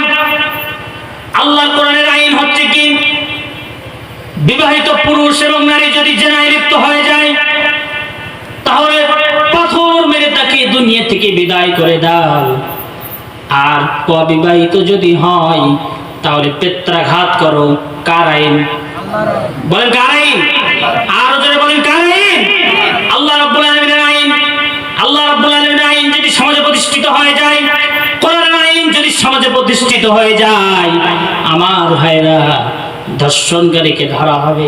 আল্লাহর কোরআনের আইন হচ্ছে কি, বিবাহিত পুরুষ এবং নারী যদি জেনায় লিপ্ত হয়ে যায়, তাহলে পাথর মেরে তাকে দুনিয়া থেকে বিদায় করে দাও। আর অবিবাহিত যদি হয়, তাহলে পেত্রাঘাত করো। কার আইন? বলেন কার আইন? আরো জোরে বলেন কার আইন? আল্লাহ রাব্বুল আলামিনের আইন। আল্লাহ রাব্বুল আলামিনের আইন যদি সমাজে প্রতিষ্ঠিত হয়ে যায়, কোরআনের আইন যদি সমাজে প্রতিষ্ঠিত হয়ে যায়, আমার ভাইরা, ধর্ষণকারীকে ধরা হবে।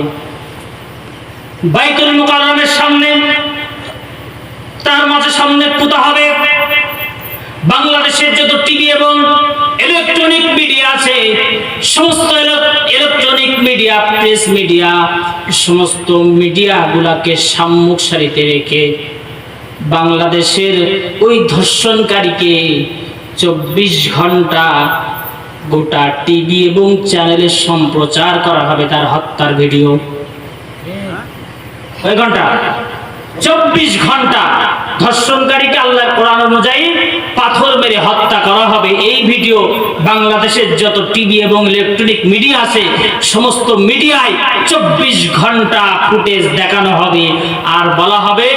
বাইতুল মুকাররমের সামনে, তার মাঝে সামনে পুঁতা হবে বাংলাদেশের যত টিভি এবং ইলেকট্রনিক মিডিয়া আছে, সমস্ত ইলেকট্রনিক মিডিয়া, প্রেস মিডিয়া, সমস্ত মিডিয়াগুলোকে সম্মুখ সারিতে রেখে বাংলাদেশের ওই ধর্ষণকারীকে 24 ঘন্টা গোটা টিভি এবং চ্যানেলে সম্প্রচার করা হবে, তার হত্যার ভিডিও। কয় ঘন্টা? 24 ঘন্টা ধর্ষণকারীকে আল্লাহর কোরআন অনুযায়ী পাথর মেরে হত্যা করা হবে। এই ভিডিও বাংলাদেশের যত টিভি এবং ইলেকট্রনিক মিডিয়া আছে, সমস্ত মিডিয়ায় 24 ঘন্টা ফুটেজ দেখানো হবে। আর বলা হবে,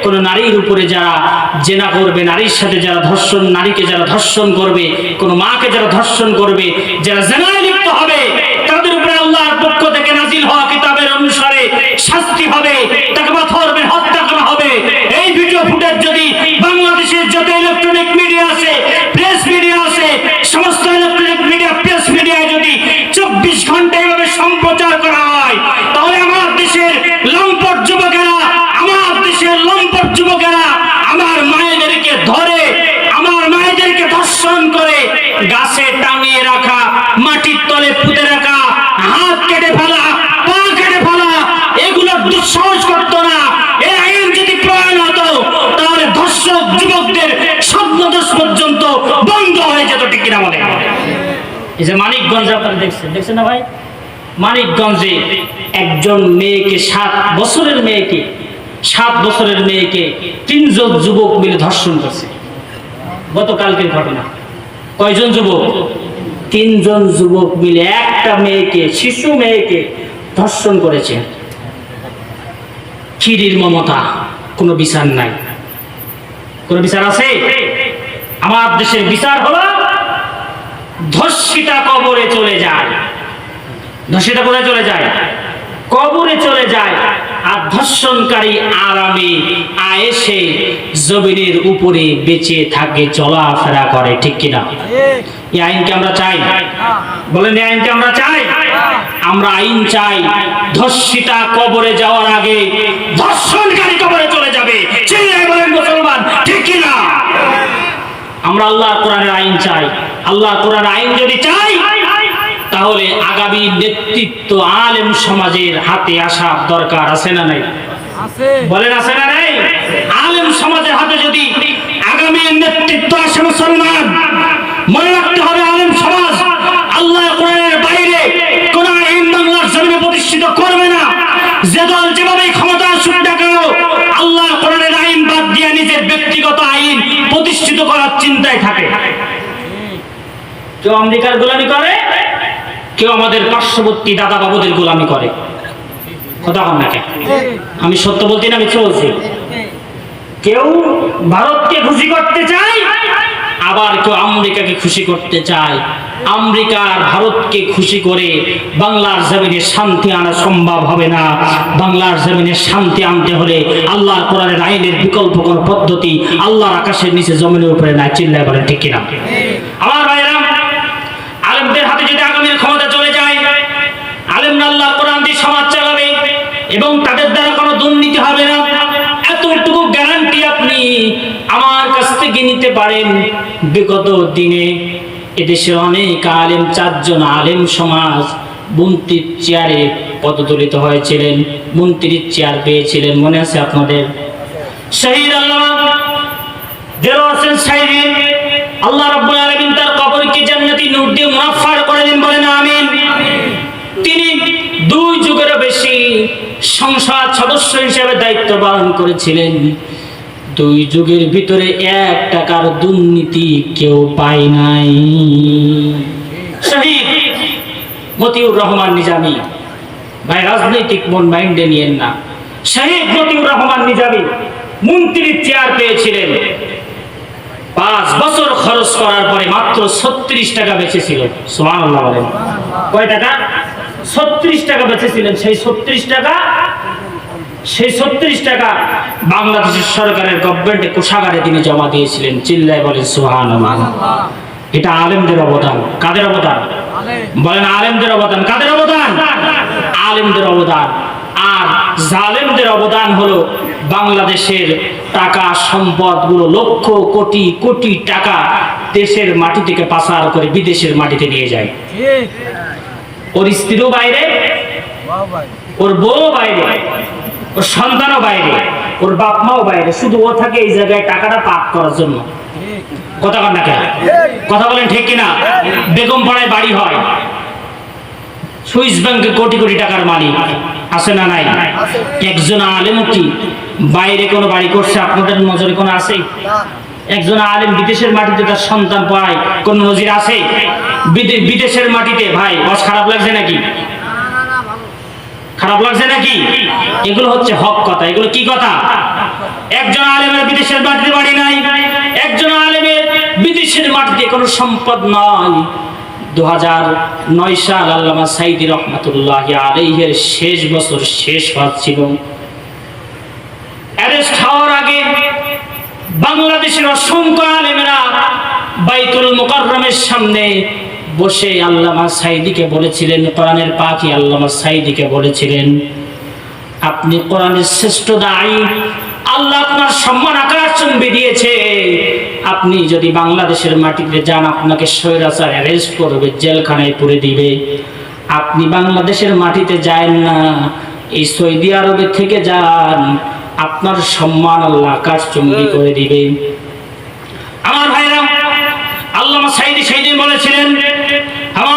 কোন নারীর উপরে যারা জেনা করবে, নারীর সাথে যারা ধর্ষণ, নারীকে যারা ধর্ষণ করবে, কোন মাকে যারা ধর্ষণ করবে, যারা জেনায় লিপ্ত হবে, তাদের উপরে আল্লাহর পক্ষ থেকে নাজিল হওয়া কিতাবের অনুসারে শাস্তি হবে, তাকে পাথর মেরে হত্যা করা হবে। এই ভিডিও ফুটেজ যদি বাংলাদেশের যত ইলেকট্রনিক মিডিয়া আছে, প্রেস মিডিয়া আছে, সমস্ত ইলেকট্রনিক মিডিয়া, প্রেস মিডিয়ায় যদি 24 ঘন্টা এভাবে সম্প্রচার করা হয়, তাহলে আমার দেশের লম্পট যুবকেরা এই যে মানিকগঞ্জে আপনারা দেখছেন না ভাই, মানিকগঞ্জে একজন মেয়েকে 7 বছরের মেয়েকে 3 জন যুবক মিলে ধর্ষণ করছে। গতকালকের ঘটনা। কয়জন যুবক? 3 জন যুবক মিলে একটা মেয়েকে, শিশু মেয়েকে ধর্ষণ করেছে। ক্ষীরের মমতা, কোনো বিচার নাই। কোনো বিচার আছে? আমার দেশের বিচার হলো ধর্ষিতা কবরে চলে যায়। ধর্ষিতা কোথায় চলে যায়? কবরে চলে যায়। আর ধর্ষণকারী আরামে আয়েশে জমিনের উপরে বেঁচে থাকে, চলাফেরা করে। ঠিক কিনা? এই আইনকে আমরা চাই? বলেন, এই আইনকে আমরা চাই? আমরা আইন চাই ধর্ষিতা কবরে যাওয়ার আগে ধর্ষণকারী কবরে চলে যাবে। চিল্লায় বলেন মুসলমান, ঠিক কিনা? আমরা আল্লাহর কোরআনের আইন চাই। আল্লাহর কোরআনের আইন যদি চাই, তাহলে আগামী নেতৃত্ব আলেম সমাজের হাতে আসা দরকার। আছে না নাই? বলেন, আছে না নাই? আলেম সমাজের হাতে যদি আগামী নেতৃত্ব আসে, মুসলমান মনে রাখতে হবে, আলেম সমাজ আল্লাহর কোরআনের বাইরে কোন আইন বাংলার জমিনে প্রতিষ্ঠিত করবে না। যে দল যেভাবে ক্ষমতা আসুক না কেন, আল্লাহর কোরআনের আইন বাদ দিয়ে নিজের ব্যক্তিগত আইন প্রতিষ্ঠিত করার চিন্তায় থাকে। কেউ আমেরিকার গোলামি করে, কেউ আমাদের পার্শ্ববর্তী দাদা বাবুদের গোলামি করে। কথা বল না কেন? আমি সত্য বলতে না, আমি চলছি। কেউ ভারতকে খুশি করতে চায়, আবার কেউ আমেরিকাকে খুশি করতে চায়। আমেরিকার ভারতকে খুশি করে বাংলার জমিনে শান্তি আনা সম্ভব হবে না। বাংলার জমিনে শান্তি আনতে হলে আল্লাহর কোরআনের আইনের বিকল্প কোন পদ্ধতি আল্লাহর আকাশের নিচে জমিনের উপরে না। চিল্লায় বলেন, ঠিক কিনা? আমার ভাইরা, আলেমদের হাতে যদি আগামীর ক্ষমতা চলে যায়, আলেমরা আল্লাহর কোরআন দিয়ে সমাজ চালাবে এবং তাদের দ্বারা কোনো দুর্নীতি হবে না। এতটুকু গ্যারান্টি আপনি আমার কাছ থেকে নিতে পারেন। বিগত দিনে এদেশের অনেক আলেম, 4 জন আলেম সমাজ মন্ত্রীর চেয়ারে পদদলিত হয়েছিলেন, মন্ত্রীর চেয়ার পেয়েছিলেন। মনে আছে আপনাদের? শহীদ আল্লামা দেলোয়ার হোসেন সাইদি, আল্লাহ রাব্বুল আলামিন তার কবরকে জান্নাতি নূর দিয়ে মুনাফফার করে দিন। বলেন আমিন। তিনি 2 যুগেরও বেশি সংসদ সদস্য হিসেবে দায়িত্ব পালন করেছিলেন। 2 যুগের ভিতরে 1 টাকার দুর্নীতি কেউ পায় নাই। শহীদ মতিউর রহমান নিজামী ভাই, রাজনৈতিক মন মাইন্ডে নিয়েন না। শহীদ মতিউর রহমান নিজামী মন্ত্রীর চেয়ার পেয়েছিলেন। 5 বছর খরচ করার পরে মাত্র 36 টাকা বেঁচেছিল। সুবহানাল্লাহ বলেন। কয় টাকা? 36 টাকা বেঁচেছিলেন। সেই 36 টাকা বাংলাদেশের সরকারের গভর্নমেন্টে কোষাগারে তিনি জমা দিয়েছিলেন। চিল্লায় বলেন সুবহানাল্লাহ। এটা আলেমদের অবদান। কাদের অবদান? বলেন, আলেমদের অবদান। কাদের অবদান? আলেমদের অবদান। আর জালেমদের অবদান হলো বাংলাদেশের টাকা সম্পদগুলো লক্ষ কোটি কোটি টাকা দেশের মাটি থেকে পাচার করে বিদেশের মাটিতে নিয়ে যায়। ওর স্ত্রীও বাইরে, ওর বউ বাইরে, ওর সন্তানও বাইরে, ওর বাপ মাও বাইরে, শুধু ও থাকে এই জায়গায় টাকাটা পাক করার জন্য। কথা বলেন না কেন? কথা বলেন, ঠিক কিনা? বেগম পাড়ায় বাড়ি হয়, সুইস ব্যাংকে কোটি কোটি টাকার মালিক। আছে না নাই? একজন আলেম কি বাইরে কোনো বাড়ি করছে? আপনাদের নজরে কোনো আছে? একজন আলেম বিদেশের মাটিতে তার সন্তান পায়, কোন নজির আছে? বিদেশের মাটিতে ভাই, বস খারাপ লাগছে নাকি? খারাপ লাগছে নাকি? এগুলো হচ্ছে হক কথা। এগুলো কি কথা? একজন আলেমের বিদেশের মাটিতে বাড়ি নাই, একজন আলেমের বিদেশের মাটিতে কোনো সম্পদ নয়। 2009 সাল আল্লামা সাইদি রহমাতুল্লাহি আলাইহির শেষ বছর, শেষ হচ্ছিল। অ্যারেস্ট হওয়ার আগে বাংলাদেশের অসংখ্য আলেমেরা বাইতুল মুকাররমের সামনে বসে আল্লামা সাইদিকে বলেছিলেন, কোরআনের পাখি আল্লামা সাইদিকে বলেছিলেন, আপনি কোরআনের শ্রেষ্ঠ দাঈ, আল্লাহ আপনার সম্মান আকাশ চুম্বি দিয়েছে। আপনি যদি বাংলাদেশের মাটিতে যান, আপনাকে স্বৈরাচার অ্যারেস্ট করবে, জেলখানায় পুরে দিবে। আপনি বাংলাদেশের মাটিতে যান না, এই সৌদি আরবে থেকে যান, আপনার সম্মান আল্লাহ আকাশ চুম্বি করে দিবে। আমার ভাইরা, আল্লামা সাইদি সেদিন বলেছিলেন, আমার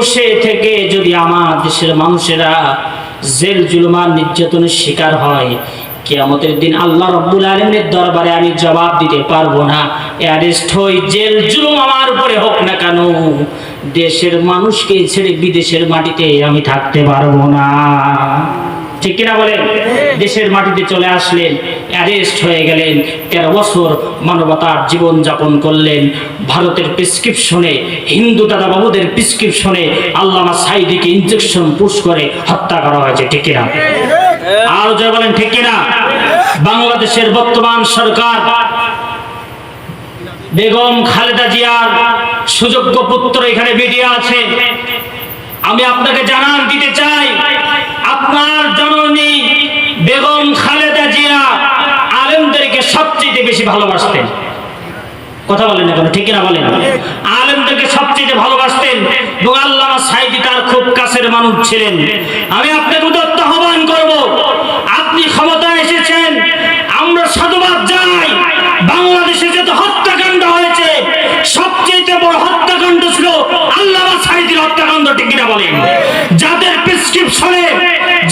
বসে থেকে যদি আমার দেশের মানুষেরা জেল জুলুমান নির্যাতনের শিকার হয়, কিয়ামতের দিন আল্লাহ রাব্বুল আলামিনের দরবারে আমি জবাব দিতে পারবো না। অ্যারেস্ট হই, জেল জুলুম আমার উপরে হোক না কেন, দেশের মানুষকে ছেড়ে বিদেশের মাটিতে আমি থাকতে পারবো না। ঠিক কিনা বলেন? দেশের মাটিতে চলে আসলেন, অ্যারেস্ট হয়ে গেলেন, 13 বছর মানবতার জীবন যাপন করলেন। ভারতের প্রেসক্রিপশনে, হিন্দু দাদা বাবুদের প্রেসক্রিপশনে আল্লামা সাঈদীকে ইনজেকশন পুশ করে হত্যা করা হয়েছে। ঠিক কিনা? আর যারা বলেন ঠিক কিনা? বাংলাদেশের বর্তমান সরকার বেগম খালেদা জিয়ার সুযোগ্য পুত্র এখানে মিডিয়া আছে, আমি আপনাকে জানান দিতে চাই, আপনার জননী বেগম খালেদা জিয়া আলেমদেরকে সবচেয়ে বেশি ভালোবাসতেন। কথা বলেন না কেন? ঠিক কিনা বলেন? আলেমদেরকে সবচেয়ে ভালোবাসতেন এবং আল্লামা সাঈদী তার খুব কাছের মানুষ ছিলেন। আমি আপনাকে উদাত্ত আহ্বান করব, আপনি ক্ষমতায় এসেছেন, আমরা সাধুবাদ জানাই। বাংলাদেশে যত হত্যাকাণ্ড হয়েছে, সবচেয়ে বড় হত্যাকাণ্ড ছিল আল্লামা সাঈদীর হত্যাকাণ্ড। ঠিক কিনা বলেন? যাদের প্রেসক্রিপশনে,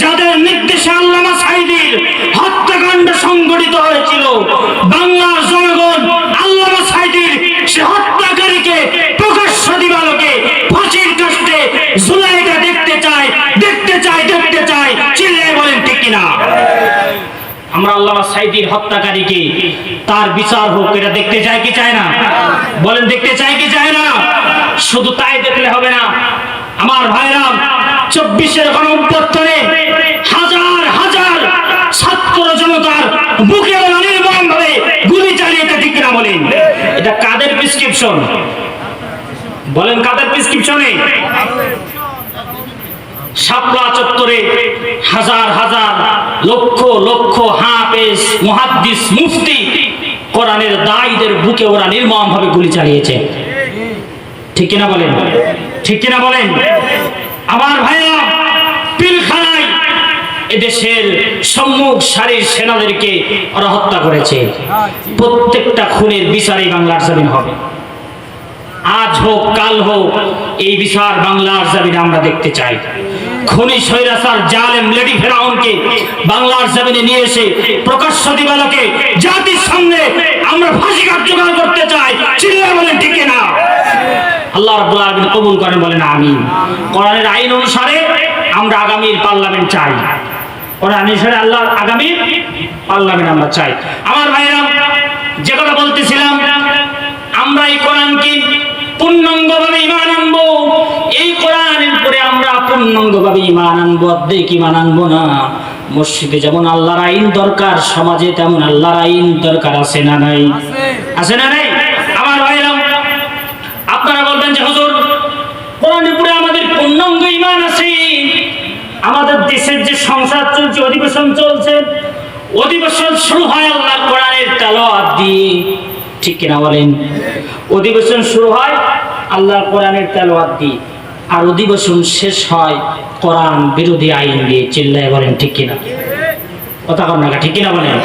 যাদের নির্দেশে আল্লামা সাঈদীর হত্যাকাণ্ড সংঘটিত হয়েছিল, বাংলার জনগণ আল্লামা সাঈদীর সে হত্যাকারীকে প্রকাশ্য দিবালোকে ফাঁসির কাস্টে ঝুলাইটা দেখতে চায়, দেখতে চায়, দেখতে চায়। চিল্লায় বলেন ঠিক কিনা? আমরা আল্লামা সাঈদীর হত্যাকারীকে তার বিচার হোক, এটা দেখতে চাই কি চায় না? বলেন দেখতে চাই কি চায় না? শুধু তাই দেখলে হবে না আমার ভাইরা, 24-এর গণঅভ্যুত্থানে হাজার হাজার ছাত্র জনতার বুকে নির্মম ভাবে গুলি চালিয়েছে। ঠিক কিনা বলেন? এটা কাদের প্রেসক্রিপশন? বলেন কাদের প্রেসক্রিপশনে? শাপলা চত্বরে হাজার হাজার লক্ষ লক্ষ হাফেজ, মুহাদ্দিস, মুফতি, কোরআনের দায়ীদের বুকে ওরা নির্মম ভাবে গুলি চালিয়েছে। ঠিক কিনা বলেন? ঠিক কিনা বলেন? আমার ভাইরা, পিলখানায় এদেশের সম্মুখ সারির সেনাদেরকে ওরা হত্যা করেছে। প্রত্যেকটা খুনের বিচারই বাংলার জমিন হবে। আজ হোক কাল হোক, এই বিচার বাংলার জমিনে আমরা দেখতে চাই। খুনি স্বৈরাচার জালেম লেডি ফেরাউনকে বাংলার জমিনে নিয়ে এসে প্রকাশ্য দিবালোকে জাতির সামনে আমরা ফাঁসি কার্যকর করতে চাই। চিল্লায় বলেন ঠিক কিনা? আল্লাহ রাব্বুল আলামিন কবুল করেন, বলেন আমিন। কোরআনের আইন অনুসারে আমরা আগামীর পার্লামেন্ট চাই। কোরআন অনুসারে আল্লাহ আগামীর পার্লামেন্ট আমরা চাই। আমার ভাইরা, যে কথা বলতেছিলাম, আমরা এই কোরআনকে পূর্ণাঙ্গভাবে ঈমান আনবো। এই কোরআনের উপরে আমরা পূর্ণাঙ্গভাবে ঈমান আনবো, অর্ধেক ঈমান আনবো না। মসজিদে যেমন আল্লাহর আইন দরকার, সমাজে তেমন আল্লাহর আইন দরকার। আছে না নাই? আছে না নাই? আমার ভাইরা, আপনারা বলবেন যে হুজুর, কোরআনের উপরে আমাদের পূর্ণাঙ্গ ঈমান আছে। আমাদের দেশের যে সংসদ চলছে, অধিবেশন চলছে, অধিবেশন শুরু হয় আল্লাহর কোরআনের তেলাওয়াত দিয়ে। ঠিক কিনা বলেন? অধিবেশন শুরু হয় আল্লাহর কোরআনের তেলাওয়াত দিয়ে, আর অধিবেশন শেষ হয় কোরআন বিরোধী আইন দিয়ে। চিল্লায় বলেন ঠিক কিনা? কথা কর না, ঠিক কিনা বলেন?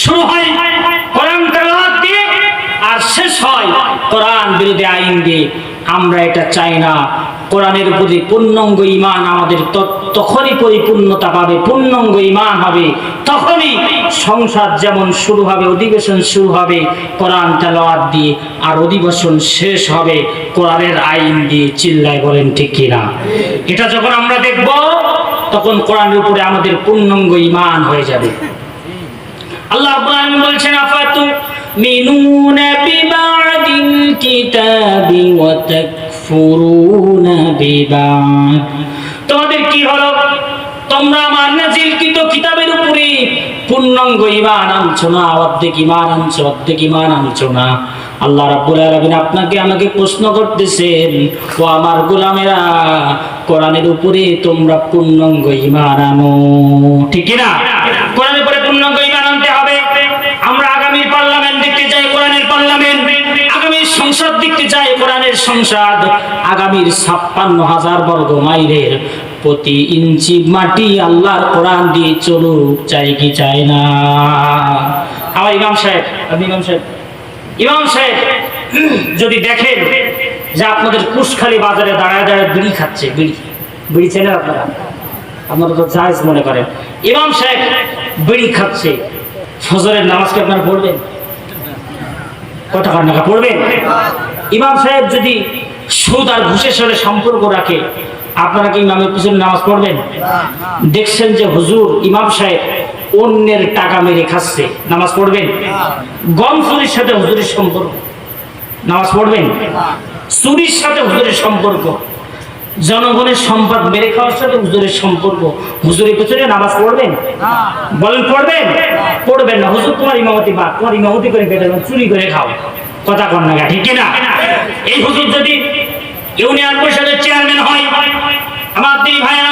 শুরু হয় কোরআন তেলাওয়াত দিয়ে আর শেষ হয় কোরআন বিরোধী আইন দিয়ে। আমরা এটা চাই না। কোরআনের প্রতি পূর্ণাঙ্গ ঈমান আমাদের তখনই পরিপূর্ণতা পাবে, পূর্ণাঙ্গ ঈমান হবে তখনই সংসদ যেমন শুরু হবে, অধিবেশন শুরু হবে কোরআন তেলাওয়াত দিয়ে, আর অধিবেশন শেষ হবে কোরআনের আইন দিয়ে। চিল্লায় বলেন ঠিক কিনা? এটা যখন আমরা দেখব, তখন কোরআনের উপরে আমাদের পূর্ণাঙ্গ ঈমান হয়ে যাবে। আল্লাহ রাব্বুল আলামিন বলছেন, আফাতু মিনুনা বিবাদিল কিতাবি ওয়া তাকফুরুনা বিবাদ। তোমাদের কি হলো? তোমরা আমার নাজিলকৃত কিতাবের উপরে পূর্ণাঙ্গ ঈমান আনছো না, অর্ধেক ঈমান আনছো, অর্ধেক ঈমান আনছো না। আল্লাহ রাব্বুল আলামিন আপনাকে আমাকে প্রশ্ন করতেছেন, ও আমার গোলামেরা, কোরআনের উপরে তোমরা পূর্ণাঙ্গ ঈমান আনো। ঠিক না? কোরআনের উপরে পূর্ণাঙ্গ ঈমান আনতে হবে। আমরা আগামী পার্লামেন্ট দেখতে চাই, কোরআনের পার্লামেন্ট। আগামী সংসদ দেখতে চাই, কোরআনের সংসদ। আগামীর 56,000 বর্গ মাইলের প্রতি ইঞ্চি মাটি আল্লাহর কোরআন দিয়ে চলুক, চাই কি চাই না? আমার ইমাম সাহেব, আপনি ইমাম সাহেব, ইমাম সাহেব যদি দেখেন যে আপনাদের কুশখালী বাজারে দাঁড়ায় দাঁড়ায় বিড়ি খাচ্ছে, বিড়ি বিড়ি চেনেন আপনারা? আপনারা তো জায়েজ মনে করেন। ইমাম সাহেব বিড়ি খাচ্ছে, ফজরের নামাজ কি আপনারা পড়বেন? কটা টাকা পড়বেন? ইমাম সাহেব যদি সুদ আর ঘুষের সাথে সম্পর্ক রাখে, আপনারা কি ইমামের পিছনে নামাজ পড়বেন? দেখছেন যে হুজুর ইমাম সাহেব অন্যের টাকা মেরে খাচ্ছে, নামাজ পড়বেন? গম চুরির সাথে হুজুরের সম্পর্ক, নামাজ পড়বেন? চুরির সাথে হুজুরের সম্পর্ক, জনগণের সম্পদ মেরে খাওয়ার সাথে হুজুরের সম্পর্ক, হুজুরের পেছনে নামাজ পড়বেন? বলেন পড়বেন? পড়বেন না। হুজুর তোমার ইমামতি বা তোমার ইমামতি করে কেটে চুরি করে খাও, কথা কন না, ঠিক কিনা? এই হুজুর যদি ইউনিয়ন পরিষদের চেয়ারম্যান হয়, আমার দিদি ভাইরা,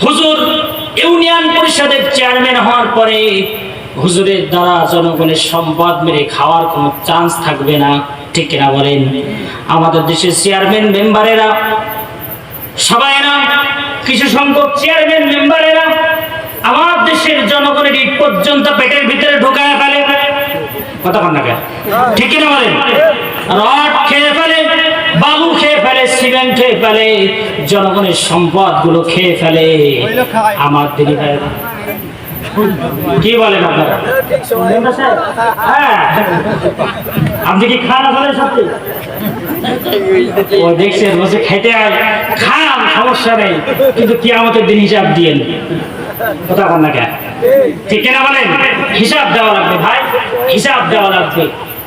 হুজুর ইউনিয়ন পরিষদের চেয়ারম্যান হওয়ার পরে হুজুরের দ্বারা জনগণের সম্পদ মেরে খাওয়ার কোনো চান্স থাকবে না, ঠিক কিনা বলেন? আমাদের দেশের চেয়ারম্যান মেম্বারেরা সবাই না, কিছু সংখ্যক চেয়ারম্যান মেম্বারেরা আমার দেশের জনগণের ঈদ পর্যন্ত পেটের ভিতরে ঢোকায় ফেলে, কথা কন না, ঠিক কিনা বলেন? রড খেয়ে ফেলে, বালু খেয়ে ফেলে, সিমেন্ট খেয়ে ফেলে, জনগণের সম্পদ গুলো খেয়ে ফেলে। আমার দিদি ভাইরা কি বলেন আপনারা? হ্যাঁ, আপনি কি খান আপনাদের সাথে? ও দেখছেন বসে খেতে আয়, খান, সমস্যা নেই, কিন্তু কিয়ামতের দিন হিসাব দিয়েন, কথা বল না কেন, ঠিক কিনা বলেন? হিসাব দেওয়া লাগবে ভাই, হিসাব দেওয়া লাগবে।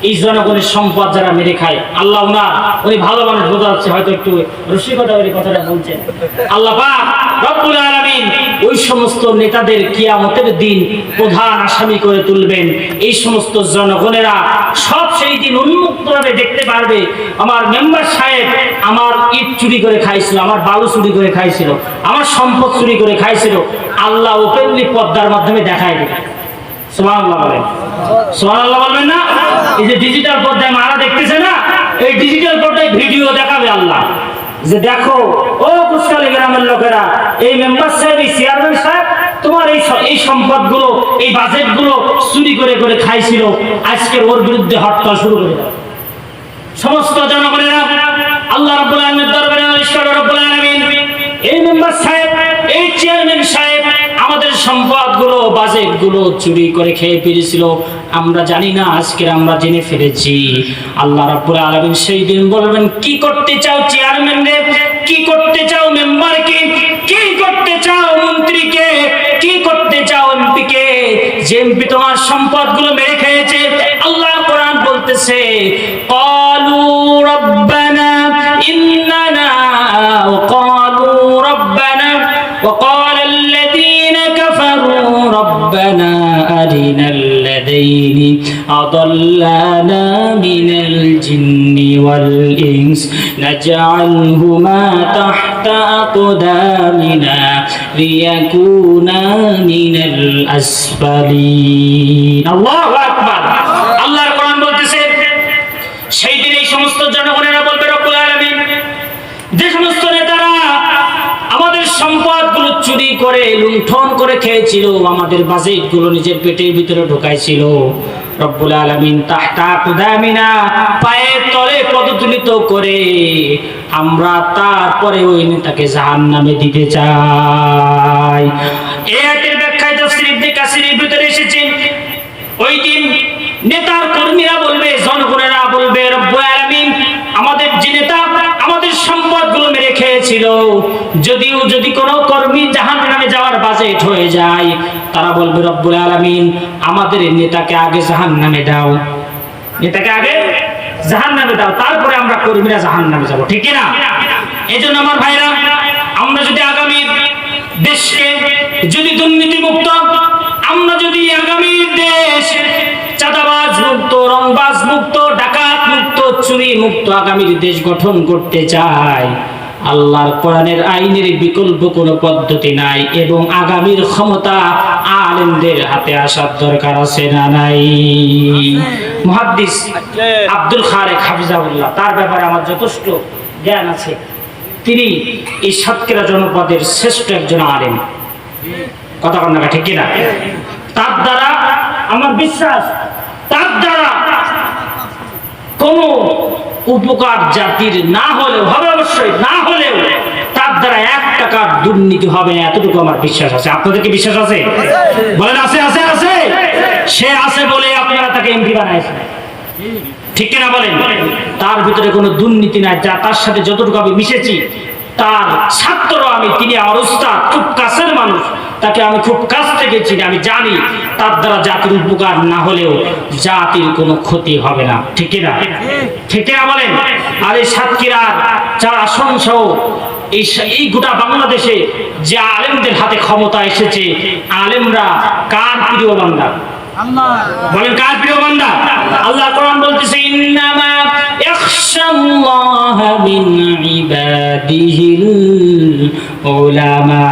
এই জনগণের সম্পদ যারা মেরে খায়, আল্লাহ উনার, উনি ভালো মানুষ বোঝা যাচ্ছে, হয়তো একটু রসিকতা করে কথাটা বলছেন। আল্লাহ পাক রব্বুল আলামিন ওই সমস্ত নেতাদের কিয়ামতের দিন প্রধান আসামি করে তুলবেন। এই সমস্ত জনগণেরা সব সেই দিন উন্মুক্তভাবে দেখতে পারবে, আমার মেম্বার সাহেব আমার ইট চুরি করে খাইছিল, আমার বালু চুরি করে খাইছিল, আমার সম্পদ চুরি করে খাইছিল। আল্লাহ ওপেনলি পর্দার মাধ্যমে দেখায় দেবে। সুবহানাল্লাহ বলেন, সুবহানাল্লাহ বলবেন না? এই যে ডিজিটাল পর্দায় মারা দেখতেছে না, এই ডিজিটাল পর্দায় ভিডিও দেখাবে আল্লাহ, যে দেখো ও কুশখালী গ্রামের লোকেরা, এই মেম্বার সাহেব, এই চেয়ারম্যান সাহেব তোমার এই সম্পদগুলো, এই বাজেটগুলো চুরি করে করে খাইছিল, আজকে ওর বিরুদ্ধে হরতাল শুরু করে দাও। সমস্ত জনগণেরা আল্লাহ রাব্বুল আলামিনের দরবারে নালিশ করবে, রব্বুল আলামিন এই মেম্বার সাহেব, এই চেয়ারম্যান সাহেব আমাদের সম্পদগুলো, বাজেটগুলো চুরি করে খেয়ে ফিরেছিল, আমরা জানি না, আজকে আমরা জেনে ফেলেছি। আল্লাহ রাব্বুল আলামিন সেই দিন বলবেন, কি করতে চাও চেয়ারম্যানকে, কি করতে চাও মেম্বারকে, কি করতে চাও মন্ত্রীকে, কি করতে চাও এমপিকে, যে এমপি তোমার সম্পদগুলো মেরে খেয়েছে। আল্লাহ কোরআন বলতেছে, ক্বালু রাব্বানা ইন্নানা ক্বালু রাব্বানা ওয়া ক্বালা আল্লাযীনা কাফারু রাব্বানা আরিনাল লাযাইনি আদাল্লানা মিনাল জিন্নি ওয়াল ইনস নাজআলহুমা তাহতা আকদামিনা লিয়াকুনা মিনাল আসফালিন। আল্লাহু আকবার। আল্লাহর কোরআন বলতেছে, সেই দিন এই সমস্ত জনগণেরা বলবে, রব্বুল আলামিন যে সমস্ত নেতারা আমাদের সম্পদগুলো চুরি করে লুণ্ঠন করে খেয়েছিল, আমাদের বাজেটগুলো নিজের পেটের ভিতরে ঢোকাইছিল, রব্বুল আলামিন তাহতা আকদামিনা পায়ের তলে পদতুলিত করে আমরা তারপরে ওই নেতাকে জাহান্নামে দিতে চাই। এই আয়াতের ব্যাখ্যায় তাফসীর ইবনে কাসিরের ভিতরে এসেছে, ওই দিন নেতার কর্মীরা বলবে, জনগণেরা বলবে, রব্বুল আলামিন আমাদের যে নেতা আমাদের সম্পদগুলো মেরে খেয়েছিল, যদি কোনো কর্মী জাহান্নামে যাওয়ার বাজেট হয়ে যায়, তারা বলবে, রব্বুল আলামিন আমাদের নেতাকে আগে জাহান্নামে দাও, নেতাকে আগে জাহান্নামে দাও, তারপরে আমরা কর্মীরা জাহান্নামে যাব, ঠিক কিনা? এজন্য আমার ভাইরা, আমরা যদি আগামী দেশকে যদি দুর্নীতি মুক্ত, আমরা যদি আগামী দেশ চাঁদাবাজ মুক্ত, রংবাজ মুক্ত, ডাকাত মুক্ত, চুরি মুক্ত আগামীর দেশ গঠন করতে চাই, আল্লাহর কোরআনের আইনের বিকল্প কোনো পদ্ধতি নাই, এবং আগামীর ক্ষমতা আলেমদের হাতে আসার দরকার আছে না নাই? মুহাদ্দিস আব্দুল খালেক হাফিজাহুল্লাহ, তার ব্যাপারে আমার যথেষ্ট জ্ঞান আছে। তিনি এই সাতক্ষীরা জনপদের শ্রেষ্ঠ একজন আলেম, কথা বলেন না, ঠিক কিনা? তার দ্বারা আমার বিশ্বাস, তার দ্বারা কোনো উপকার জাতির না হলেও হবে, অবশ্যই না হলেও তার দ্বারা 1 টাকার দুর্নীতি হবে না, এতটুকু আমার বিশ্বাস আছে। আপনাদের কি বিশ্বাস আছে? বলেন আছে আছে আছে। সে আছে বলে আপনারা তাকে এমপি বানাইছেন, ঠিক কিনা বলেন? তার ভিতরে কোনো দুর্নীতি নাই। যা তার সাথে যতটুকু আমি মিশেছি, তার ছাত্র আমি, তিনি আমার উস্তাদ, খুব কাছের মানুষ, তাকে আমি খুব কাছ থেকে চিনি, আমি জানি তার দ্বারা জাতির উপকার না হলেও জাতির কোনো ক্ষতি হবে না, ঠিক কিনা? ঠিক কিনা বলেন? আর এই সাতক্ষীরার যারা আসন সহ এই গোটা বাংলাদেশে যে আলেমদের হাতে ক্ষমতা এসেছে, আলেমরা কার প্রিয় বান্দা? বলেন কার প্রিয় বান্দা? আল্লাহ কোরআন বলতেছে ইন্নামা ইয়াখশাল্লাহা মিন ইবাদিহিল উলামা।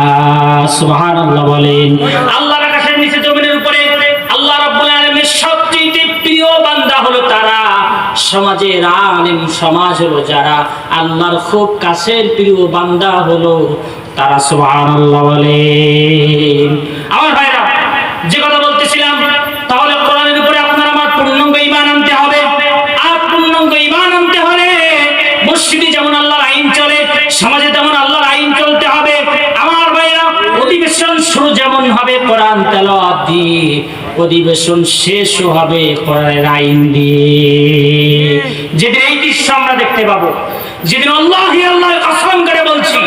সুবহানাল্লাহ বলেন। আল্লাহর আকাশের নিচে জমিনের উপরে আল্লাহ রাব্বুল আলামিনের সবচেয়ে প্রিয় বান্দা হলো তারা, সমাজের আলেম সমাজ হলো যারা, আল্লাহর খুব কাছের প্রিয় বান্দা হলো তারা। সুবহানাল্লাহ বলেন। আমার ভাইরা, যে কথা বলতেছিলাম, তাহলে কোরআনের উপরে আপনার আমার পূর্ণাঙ্গ ঈমান আনতে হবে। আর পূর্ণাঙ্গ ঈমান আনতে হলে মসজিদে যেমন আল্লাহর আইন চলে, সমাজে তেমন আল্লাহর আইন চলতে হবে। আমার ভাইরা, অধিবেশন শুরু যেমন হবে কোরআন তেলাওয়াত দিয়ে, অধিবেশন শেষও হবে কোরআনের আইন দিয়ে। যেদিন এই দৃশ্য আমরা দেখতে পাবো, যেদিন আল্লাহি আল্লাহ কসম করে বলছি,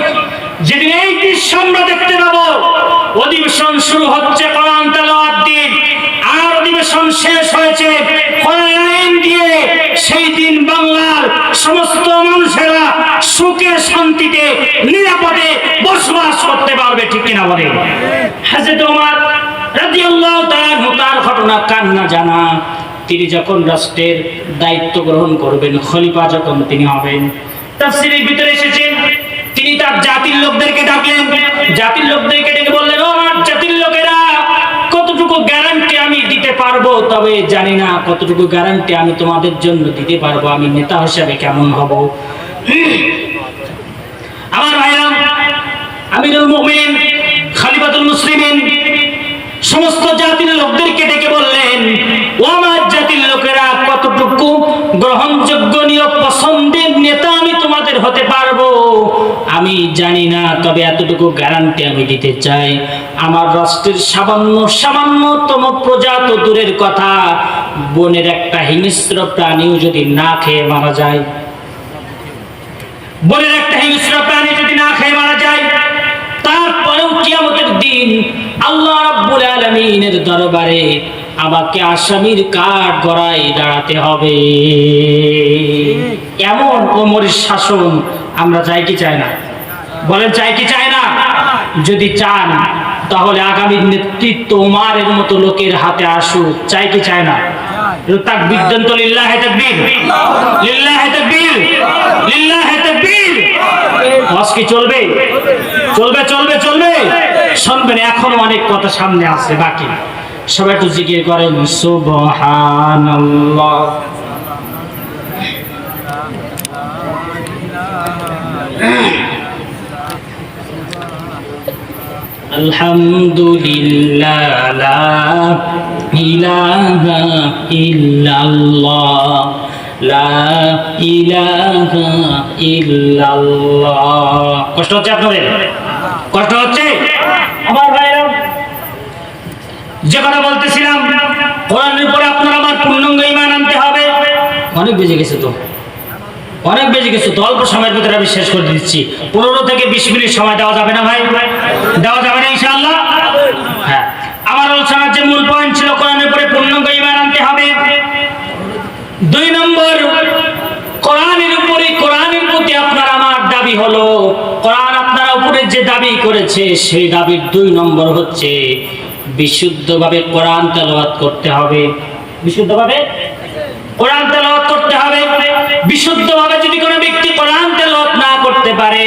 যেদিন এই দৃশ্য আমরা দেখতে পাবো, অধিবেশন শুরু হচ্ছে কোরআন তেলাওয়াত দিয়ে, আর অধিবেশন শেষ হয়েছে কোরআন আইন দিয়ে, সেই দিন বাংলার সমস্ত মানুষেরা সুখে শান্তিতে নিরাপদে বসবাস করতে পারবে, ঠিক কিনা বলে? হযরত ওমর রাদিয়াল্লাহু তাআলা তার ঘটনা কার না জানা? তিনি যখন রাষ্ট্রের দায়িত্ব গ্রহণ করবেন, খলিফা যখন তিনি হবেন, তাফসীরের ভিতরে এসেছে তিনি তার জাতির লোকদেরকে ডাকলেন, জাতির লোকদেরকে ডেকে বললেন, ও আমার জাতির লোকেরা, কতটুকু গ্যারান্টি আমি দিতে পারবো, তবে জানি না কতটুকু গ্যারান্টি আমি তোমাদের জন্য দিতে পারবো, আমি নেতা হিসেবে কেমন হব। আমার ভাইরা, আমিরুল মুমিনিন খলিফাতুল মুসলিমিন সমস্ত জাতির লোকদেরকে ডেকে বললেন, ও আমার জাতির লোকেরা, কতটুকু গ্রহণযোগ্য নিয়োগ পছন্দের নেতা আমি তোমাদের হতে পারবো আমি জানি না, তবে এতটুকু গ্যারান্টি আমি দিতে চাই, আমার রাষ্ট্রের সামান্যতম প্রজা তো দূরের কথা, বনের একটা হিংস্র প্রাণীও যদি না খেয়ে মারা যায়, বনের একটা হিংস্র প্রাণী যদি না খেয়ে মারা যায়, তারপরেও কিয়ামতের দিন আল্লাহ রাব্বুল আলামিনের দরবারে আমাকে আসামির কাঠ গড়ায় দাঁড়াতে হবে। এমন ওমরের শাসন আমরা চাই কি চাই না? বলেন চাই কি চাই না? যদি চান তাহলে আগামী নেতৃত্ব ওমরের মতো লোকের হাতে আসুক, চাই কি চাই না? তাকবীর দেন তো, লিল্লাহি তাকবীর, লিল্লাহি তাকবীর, লিল্লাহি তাকবীর। আজকে চলবে চলবে চলবে চলবে। শুনবেন, এখনো অনেক কথা সামনে আছে বাকি। সবাই একটু জিকির করেন সুবহানাল্লাহ। আলহামদুলিল্লাহ, লা ইলাহা ইল্লাল্লাহ, লা ইলাহা ইল্লাল্লাহ। কষ্ট হচ্ছে আপনাদের? কষ্ট হচ্ছে? আমার ভাইরা, যে কথা বলতেছিলাম, কোরআনের উপরে আপনার আমার পূর্ণাঙ্গ ঈমান আনতে হবে। অনেক বেজে গেছে তো, অনেক বেজে গেছে তো, অল্প সময়ের ভিতরে আমি শেষ করে দিচ্ছি। 15 থেকে 20 মিনিট সময় দেওয়া যাবে না ভাই? দেওয়া যাবে না ইনশাআল্লাহ? হ্যাঁ, আমার আলোচনার যে মূল পয়েন্ট ছিল, কোরআনের উপরে পূর্ণাঙ্গ ঈমান আনতে হবে। 2 নম্বর, কোরআনের উপরে, কোরআনের প্রতি আপনার আমার দাবি হলো, কোরআন আপনার উপরে যে দাবি করেছে সেই দাবির 2 নম্বর হচ্ছে বিশুদ্ধভাবে কোরআন তেলাওয়াত করতে হবে। বিশুদ্ধভাবে কোরআন তেলাওয়াত করতে হবে। বিশুদ্ধভাবে যদি কোনো ব্যক্তি কোরআন তেলাওয়াত না করতে পারে,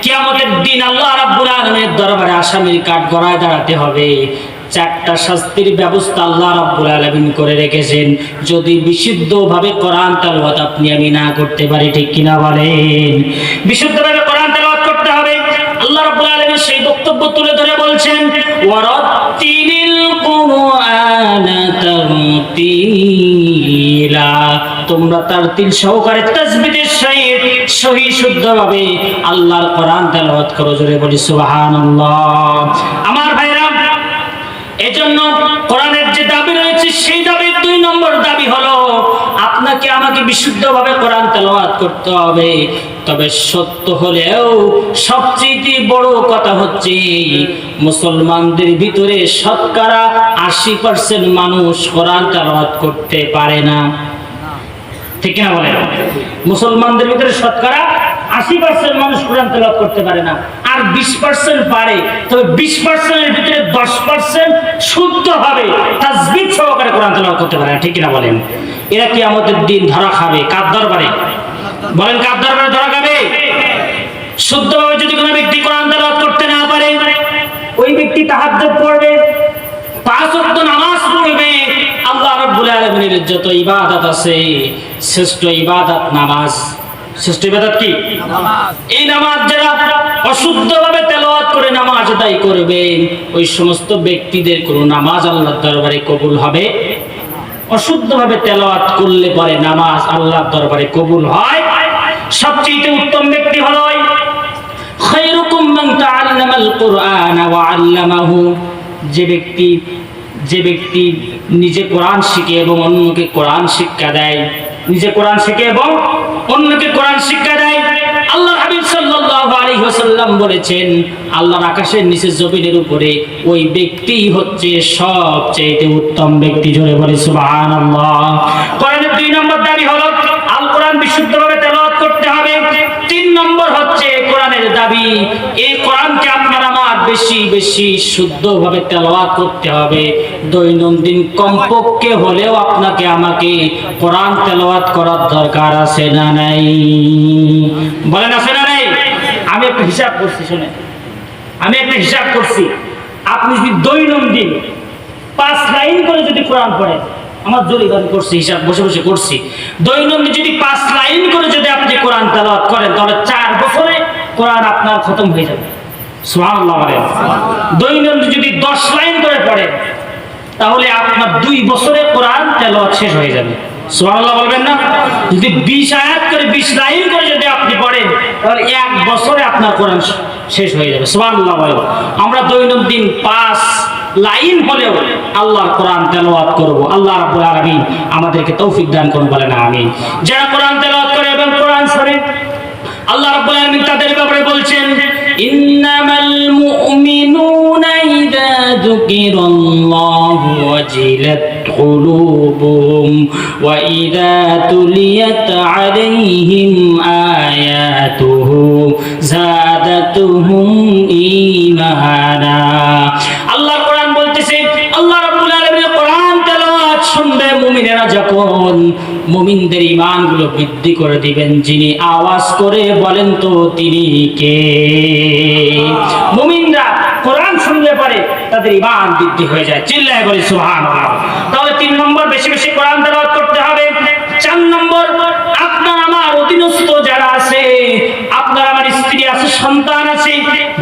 কিয়ামতের দিন আল্লাহ রাব্বুল আলামিনের দরবারে আসামির কাঠ গড়ায় দাঁড়াতে হবে। 4টা শাস্তির ব্যবস্থা আল্লাহ রাব্বুল আলামিন করে রেখেছেন, যদি বিশুদ্ধভাবে কোরআন তেলাওয়াত আপনি আমি না করতে পারি, ঠিক কিনা বলেন? বিশুদ্ধভাবে কোরআন তেলাওয়াত করতে হবে। আল্লাহ রাব্বুল আলামিন সেই বক্তব্য তুলে ধরে বলছেন, ওয়ারাত্তিলিল কুরআনা তারতিলা, তোমরা তারতিল সহকারে তাসবিহের সহিত সহি শুদ্ধভাবে আল্লাহর কোরআন তেলাওয়াত করো। জোরে বলি সুবহানাল্লাহ। আমার ভাইরা, এজন্য কোরআনের যে দাবি রয়েছে সেই দাবির 2 নম্বর দাবি হলো আপনাকে আমাকে বিশুদ্ধভাবে কোরআন তেলাওয়াত করতে হবে। তবে সত্য হলেও সবচেয়ে বড় কথা হচ্ছে মুসলমানদের ভিতরে শতকরা 80% মানুষ কোরআন তেলাওয়াত করতে পারে না। ঠিক কিনা বলেন? মুসলমানদের ভিতরে শতকরা 80% মানুষ কোরআন তেলাওয়াত করতে পারে না, আর 20% পারে। তবে 20% এর ভিতরে 10% শুদ্ধভাবে তাসবিহ সহকারে কোরআন তেলাওয়াত করতে পারে না। ঠিক কিনা বলেন? এরা কিয়ামতের দিন ধরা খাবে কার দরবারে? বলেন কার দরবারে ধরা খাবে? শুদ্ধভাবে যদি কোনো ব্যক্তি কোরআন তেলাওয়াত করতে না পারে, ওই ব্যক্তি তাহাজ্জুদ পড়বে, 5 ওয়াক্ত নামাজ পড়বে, আল্লাহ রাব্বুল আলামিনের যত ইবাদত আছে শ্রেষ্ঠ ইবাদত নামাজ। শ্রেষ্ঠ ইবাদত কি? নামাজ। এই নামাজ যারা অশুদ্ধভাবে তেলাওয়াত করে নামাজ আদায় করবে, ওই সমস্ত ব্যক্তিদের কোনো নামাজ আল্লাহর দরবারে কবুল হবে? অশুদ্ধভাবে তেলাওয়াত করলে পরে নামাজ আল্লাহর দরবারে কবুল হয়। সবচেয়ে উত্তম ব্যক্তি হলো খায়রুকুম মান তাআল্লামাল কুরআনা ওয়া আল্লামাহু, যে ব্যক্তি নিজে কোরআন শিখে এবং অন্যকে কোরআন শিক্ষা দেয়, নিজে কোরআন শিখে এবং অন্যকে কোরআন শিক্ষা দেয়। আল্লাহর হাবিব সাল্লাল্লাহু আলাইহি ওয়াসাল্লাম বলেছেন, আল্লাহর আকাশের নিচে জমিনের উপরে ওই ব্যক্তি হচ্ছে সবচেয়ে উত্তম ব্যক্তি। জোরে বলি সুবহানাল্লাহ। কোরআনের 2 নম্বর দাবি হলো আল কোরআন বিশুদ্ধভাবে তেলাওয়াত করতে হবে। 3 নম্বর হচ্ছে কোরআনের দাবি, এই কোরআনকে আপনার আমার বেশি বেশি শুদ্ধভাবে তেলাওয়াত করতে হবে। দৈনন্দিন কমপক্ষে হলেও আপনাকে আমাকে কোরআন তেলাওয়াত করার দরকার আছে না নাই? বলেন আছে না নাই? আমি একটা হিসাব করছি, শুনে আমি একটা হিসাব করছি। আপনি যদি দৈনন্দিন 5 লাইন করে যদি কোরআন পড়েন, আমার জরিমানা করছি, হিসাব বসে বসে করছি, দৈনন্দিন যদি 5 লাইন করে যদি আপনি কোরআন তেলাওয়াত করেন, তাহলে 4 বছরে কোরআন আপনার খতম হয়ে যাবে। সুবহানাল্লাহ বলেন। দৈনন্দিন যদি 10 লাইন করে পড়েন, তাহলে আপনার 2 বছরে কোরআন তেলাওয়াত শেষ হয়ে যাবে। সুবহানাল্লাহ বলবেন না? যদি 20 আয়াত করে 20 লাইন করে যদি আপনি পড়েন, তাহলে 1 বছরে আপনার কোরআন শেষ হয়ে যাবে। সুবহানাল্লাহ বলেন। আমরা দৈনন্দিন 5 লাইন হলেও আল্লাহর কোরআন তেলাওয়াত করব। আল্লাহ রাব্বুল আলামিন আমাদেরকে তৌফিক দান করুন, বলেন আমিন। যারা কোরআন তেলাওয়াত করে এবং কোরআন শোনে, আল্লাহ রাব্বুল আলামিন তাদের ব্যাপারে বলছেন, ইন্নামাল মুমিনুনা ইযা যুকিরাল্লাহু ওয়াজিলাত কুলুবুহুম ওয়া ইযা তুলিয়াত আলাইহিম আয়াতুহু যাদাতুহুম ঈমানা। আল্লাহর কোরআন বলতেছে, আল্লাহ রাব্বুল আলামিন কোরআন তেলাওয়াত শুনবে মুমিনেরা যখন, মুমিনদের ঈমানগুলো বৃদ্ধি করে দিবেন। যিনি আওয়াজ করে বলেন তো তিনি কে? মুমিনরা কোরআন শুনলে পরে তাদের ঈমান বৃদ্ধি হয়ে যায়। চিল্লায় বলি সুবহানাল্লাহ। তাহলে 3 নম্বর বেশি বেশি কোরআন তেলাওয়াত করতে হবে। 4 নম্বর, আপনার আমার অধীনস্থ যারা আছে, আপনার আমার স্ত্রী আছে, সন্তান আছে,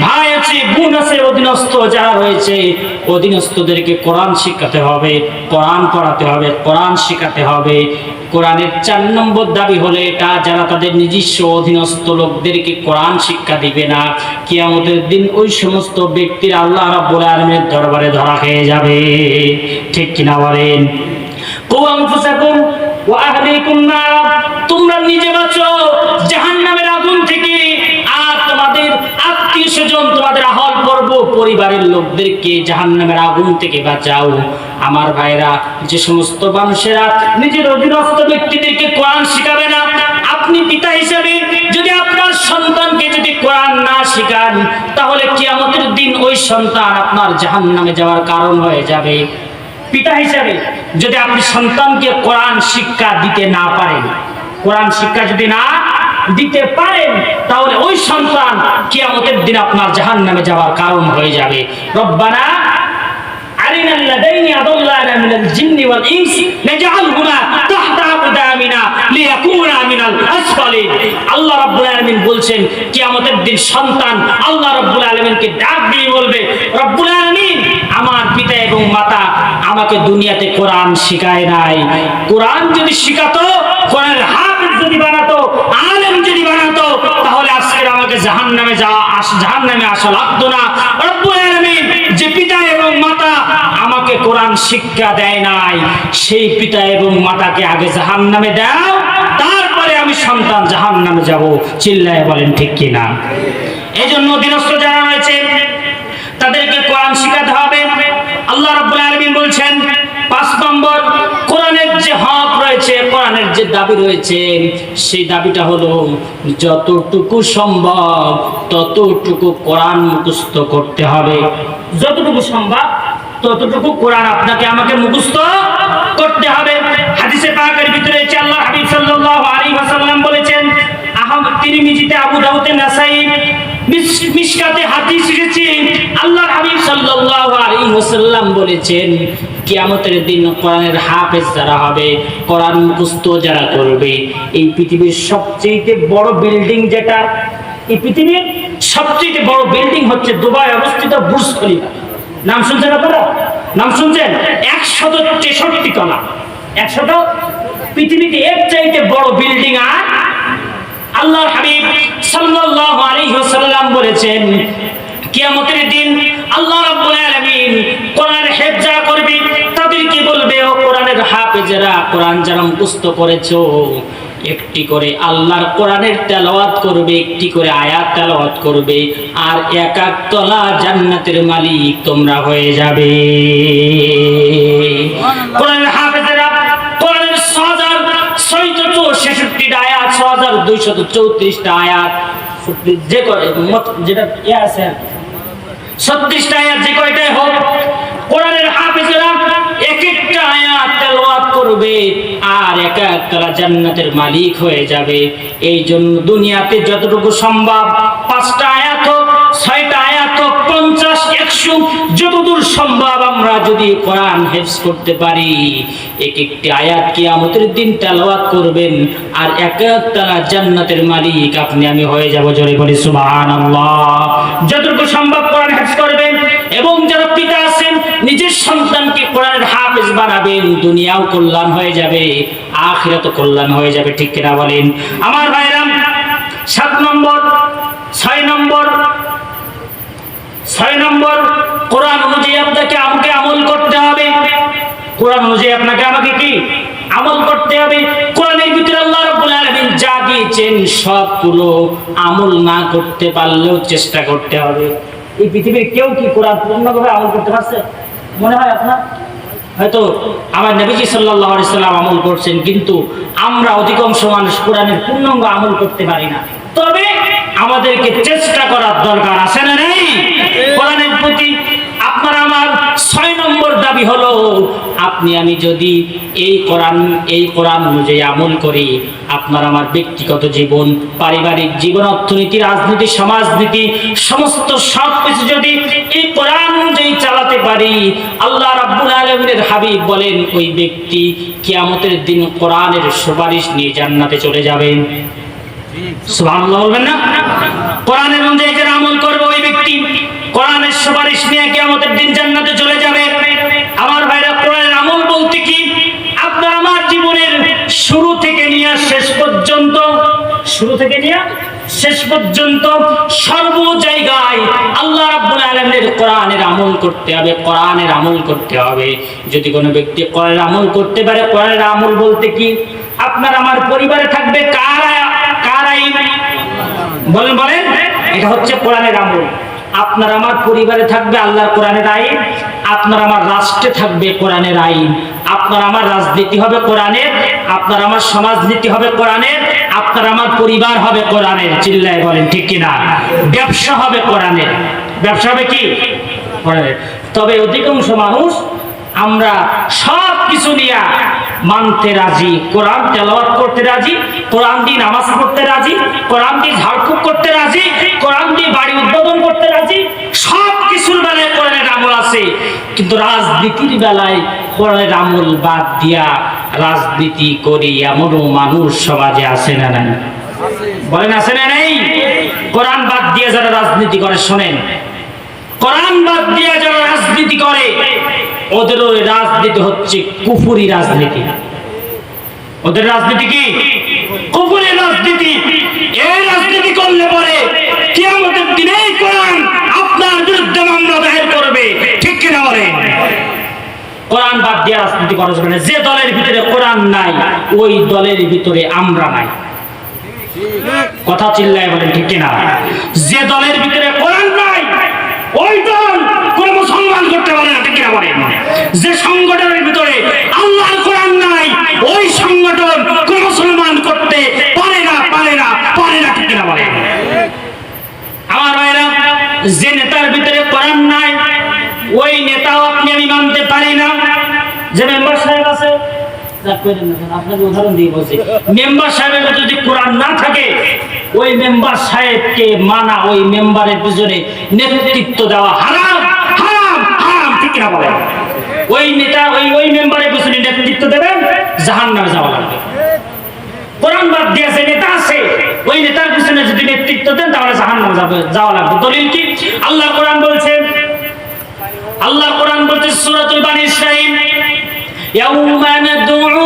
ভাই আছে, বোন আছে, অধীনস্থ যারা রয়েছে, অধীনস্থদেরকে কোরআন শিখাতে হবে, কোরআন পড়াতে হবে, কোরআন শিখাতে হবে। কোরআনের 4 নম্বর দাবি হলো এটা, যারা তাদের নিজস্ব অধীনস্থ লোকদেরকে কোরআন শিক্ষা দিবে না, কিয়ামতের দিন ওই সমস্ত ব্যক্তির আল্লাহ রাব্বুল আলামিনের দরবারে ধরা খেয়ে যাবে। ঠিক কিনা বলেন? কু আনফুসাকুম ওয়া আহলিকুম নার, তোমরা নিজে বাঁচো জাহান্নামের আগুন থেকে, আর তোমাদের আত্মীয়স্বজন, তোমাদের আহল পর্ব পরিবারের লোকদেরকে জাহান্নামের আগুন থেকে বাঁচাও। আমার ভাইরা, যে সমস্ত মানুষেরা নিজের অধীনস্থ ব্যক্তিদেরকে কোরআন শিখাবে না, আপনি পিতা হিসেবে যদি আপনার সন্তানকে যদি কোরআন না শিখান, তাহলে কিয়ামতের দিন ওই সন্তান আপনার জাহান্নামে যাওয়ার কারণ হয়ে যাবে। পিতা হিসেবে যদি আপনি সন্তানকে কোরআন শিক্ষা দিতে না পারেন, কোরআন শিক্ষা যদি না দিতে পারেন, তাহলে ওই সন্তান কিয়ামতের দিন আপনার জাহান্নামে যাওয়ার কারণ হয়ে যাবে। রব্বানা আরিনাল লাযাইনি আদাল্লানা মিনাল জিন্নি ওয়াল ইনস নাজআলহুমা তাহতা আকদামিনা লিয়াকুনা মিনাল আসফালিন। আল্লাহ রাব্বুল আলামিন বলছেন, কিয়ামতের দিন সন্তান আল্লাহ রাব্বুল আলামিনকে ডাক দিয়ে বলবে, রব্বুল আলামিন, আমার পিতা এবং এবং মাতা আমাকে দুনিয়াতে কোরআন শিখায় নাই। কোরআন যদি শিখাতো, কোরআনের হাফেজ যদি বানাতো, আলেম যদি বানাতো, তাহলে আজকে আমাকে জাহান্নামে আসা লাগতো না। রব্বুল আলামিন যে পিতা এবং মাতা আমাকে কোরআন শিক্ষা দেয় নাই, সেই পিতা এবং মাতাকে আগে জাহান্নামে দাও, তারপরে আমি সন্তান জাহান্নামে যাব। চিল্লায় বলেন ঠিক কিনা? এজন্য অধীনস্থ যারা রয়েছে তাদেরকে কোরআন শিখাতে হবে। আল্লাহ রাব্বুল আলামিন বলছেন 5 নম্বর, কোরআনের যে হক রয়েছে, কোরআনের যে দাবি রয়েছে, সেই দাবিটা হলো যতটুকু সম্ভব ততটুকু কোরআন মুখস্থ করতে হবে। যতটুকু সম্ভব ততটুকু কোরআন আপনাকে আমাকে মুখস্থ করতে হবে। হাদিসে পাকের ভিতরে রয়েছে আল্লাহ হাবিব সাল্লাল্লাহু আলাইহি ওয়াসাল্লাম বলেছেন, আহমদ, তিরমিজিতে, আবু দাউদে, নাসাই, মিশকাতে হাদিস এসেছে, আল্লাহর হাবিব সাল্লাল্লাহু আলাইহি ওয়াসাল্লাম বলেছেন, কিয়ামতের দিন কোরআনের হাফেজ যারা হবে, কোরআন মুখস্থ যারা করবে, এই পৃথিবীর সবচেয়ে বড় বিল্ডিং যেটা, এই পৃথিবীর সবচেয়ে বড় বিল্ডিং হচ্ছে দুবাই অবস্থিত বুর্জ খলিফা। নাম শুনছেন আপনারা? নাম শুনছেন? 163 তলা। 100 পৃথিবীতে এর চাইতে বড় বিল্ডিং আর আল্লাহর হাবিব সাল্লাল্লাহু আলাইহি ওয়াসাল্লাম বলেছেন, কিয়ামতের দিন আল্লাহ রাব্বুল আলামিন কোরআনের হেফজ যারা করবে তাদেরকে বলবে, ও কোরআনের হাফেজেরা, কোরআন যারা মুখস্থ করেছো, একটি করে আল্লাহর কোরআনের তেলাওয়াত করবে, একটি করে আয়াত তেলাওয়াত করবে, আর এক এক তলা জান্নাতের মালিক তোমরা হয়ে যাবে। কোরআনের হাফেজেরা কোরআনের 6664 আয়াত, 6234 আয়াত, যে যেটা আছে 36টা আয়াত, যে কয়টাই হোক, কোরআনের হাফেজেরা এক একটা আয়াত তেলাওয়াত করবে আর এক এক তারা জান্নাতের মালিক হয়ে যাবে। এই জন্য দুনিয়াতে যতটুকু সম্ভব 5টা আয়াত হোক, 6টা আয়াত হোক, 50, 100, যতদূর সম্ভব আমরা যদি কোরআন হেফজ করতে পারি, এক একটি আয়াত কিয়ামতের দিন তেলাওয়াত করবেন আর এক এক তারা জান্নাতের মালিক আপনি আমি হয়ে যাব। জোরে বলি সুবহানাল্লাহ। যতটুকু সম্ভব কোরআন হেফজ করবেন, এবং যারা পিতা আছেন নিজের সন্তানকে কোরআনের হাফেজ বানাবেন, দুনিয়াও কল্যাণ হয়ে যাবে, আখিরাতও কল্যাণ হয়ে যাবে। ঠিক কিনা বলেন আমার ভাইরা? 7 নম্বর, 6 নম্বর, কোরআন অনুযায়ী আপনাকে আমাকে আমল করতে হবে। কোরআন অনুযায়ী আপনাকে আমাকে কি আমল করতে হবে? কোরআনের ভিতরে আল্লাহ রাব্বুল আলামিন যা দিয়েছেন সবগুলো আমল না করতে পারলেও চেষ্টা করতে হবে। এই পৃথিবীর কেউ কি কোরআন পূর্ণভাবে আমল করতে পারছে মনে হয় আপনার? হয়তো আমার নবীজি সাল্লাল্লাহু আলাইহি সাল্লাম আমল করছেন, কিন্তু আমরা অধিকাংশ মানুষ কোরআনের পূর্ণাঙ্গ আমল করতে পারি না। তবে আমাদেরকে চেষ্টা করার দরকার আছে না নেই? কোরআনের প্রতি আপনার আমার 6 নম্বর দাবি হলো, আপনি আমি যদি এই কোরআন অনুযায়ী আমল করি, আপনার আমার ব্যক্তিগত জীবন, পারিবারিক জীবন, অর্থনীতি, রাজনীতি, সমাজনীতি, সমস্ত সবকিছু যদি এই কোরআন অনুযায়ী চালাতে পারি, আল্লাহ রাব্বুল আলামিনের হাবিব বলেন, ওই ব্যক্তি কিয়ামতের দিন কোরআনের সুপারিশ নিয়ে জান্নাতে চলে যাবেন। সুবহানাল্লাহ বলবেন না? কোরআনের অনুযায়ী যারা আমল করবে, ওই ব্যক্তি কোরআনের সুপারিশ নিয়ে কিয়ামতের দিন জান্নাতে চলে যাবে। আমার ভাইরা, কোরআনের আমল বলতে কি? আপনার আমার জীবনের শুরু থেকে নিয়ে শেষ পর্যন্ত, সর্ব জায়গায় আল্লাহ রাব্বুল আলামিনের কোরআনের আমল করতে হবে, কোরআনের আমল করতে হবে। যদি কোনো ব্যক্তি কোরআনের আমল করতে পারে, কোরআনের আমল বলতে কি? আপনার আমার পরিবারে থাকবে কার আইন? বলেন, এটা হচ্ছে কোরআনের আমল। আপনার আমার পরিবারে থাকবে আল্লাহর কোরআনের আইন, আপনার আমার রাষ্ট্রে থাকবে কোরআনের আইন, আপনার আমার রাজনীতি হবে কোরআনের, আপনার আমার সমাজনীতি হবে কোরআনের, আপনার আমার পরিবার হবে কোরআনের। চিল্লায় বলেন ঠিক কিনা? ব্যবসা হবে কোরআনের। ব্যবসা হবে কি? কোরআনের। তবে অধিকাংশ মানুষ আমরা সব কিছু নিয়ে মানতে রাজি, কোরআন তেলাওয়াত করতে রাজি, কোরআন দিয়ে নামাজ পড়তে রাজি, কোরআন দিয়ে ঝাড়ফুঁক করতে রাজি, কোরআন দিয়ে বাড়ি উদ্বোধন করতে রাজি, সব কিছুর বেলায় কোরআনের আমল আছে। কিন্তু রাজনীতির বেলায় কোরআনের আমল বাদ দিয়া রাজনীতি করি এমনও মানুষ সমাজে আছে না নাই? বলেন আছে না নাই? কোরআন বাদ দিয়ে যারা রাজনীতি করে, শোনেন, কোরআন বাদ দিয়ে যারা রাজনীতি করে, ওদের ওই রাজনীতি হচ্ছে কুফরি রাজনীতি। ওদের রাজনীতি কি? কুফরি রাজনীতি। এই রাজনীতি করলে পরে কিয়ামতের দিনে এই কোরআন আপনার বিরুদ্ধে মামলা দায়ের করবে, ঠিক কিনা বলেন? কোরআন বাদ দিয়ে রাজনীতি করা যাবে না। যে দলের ভিতরে কোরআন নাই ওই দলের ভিতরে আমরা নাই। কথা চিল্লায় বলেন, ঠিক কিনা? যে দলের ভিতরে কোরআন নাই ওই দল কোন মুসলমান করতে পারে না, ঠিক কিনা বলেন? যে সংগঠনের ভিতরে আল্লাহর কোরআন নাই ওই সংগঠন কোন মুসলমান করতে পারে না, পারে না, পারে না, ঠিক কিনা বলেন? আমার ভাইরা, যে নেতার ভিতরে কোরআন নাই ওই নেতাও আপনি আমি মানতে পারি না। যে মেম্বার সাহেব আছে, আপনাকে উদাহরণ দিয়ে বলছি, মেম্বার সাহেবের যদি কোরআন না থাকে ওই মেম্বার সাহেবকে মানা, ওই মেম্বারের পিছনে নেতৃত্ব দেওয়া হারাম, হারাম, হারাম, ঠিক কিনা বলেন? ওই নেতা ওই মেম্বারের পিছনে নেতৃত্ব দেবেন, জাহান্নামে যাওয়া লাগবে। কোরআন বাদ দিয়ে যে নেতা আছে ওই নেতার পিছনে যদি নেতৃত্ব দেন তাহলে জাহান্নামে যাওয়া লাগবে। দলিল কি? আল্লাহ কোরআন বলছেন, আল্লাহ কোরআন বলছে সূরাতুল বানী ইসরাঈল, ইয়াউমা নাদউ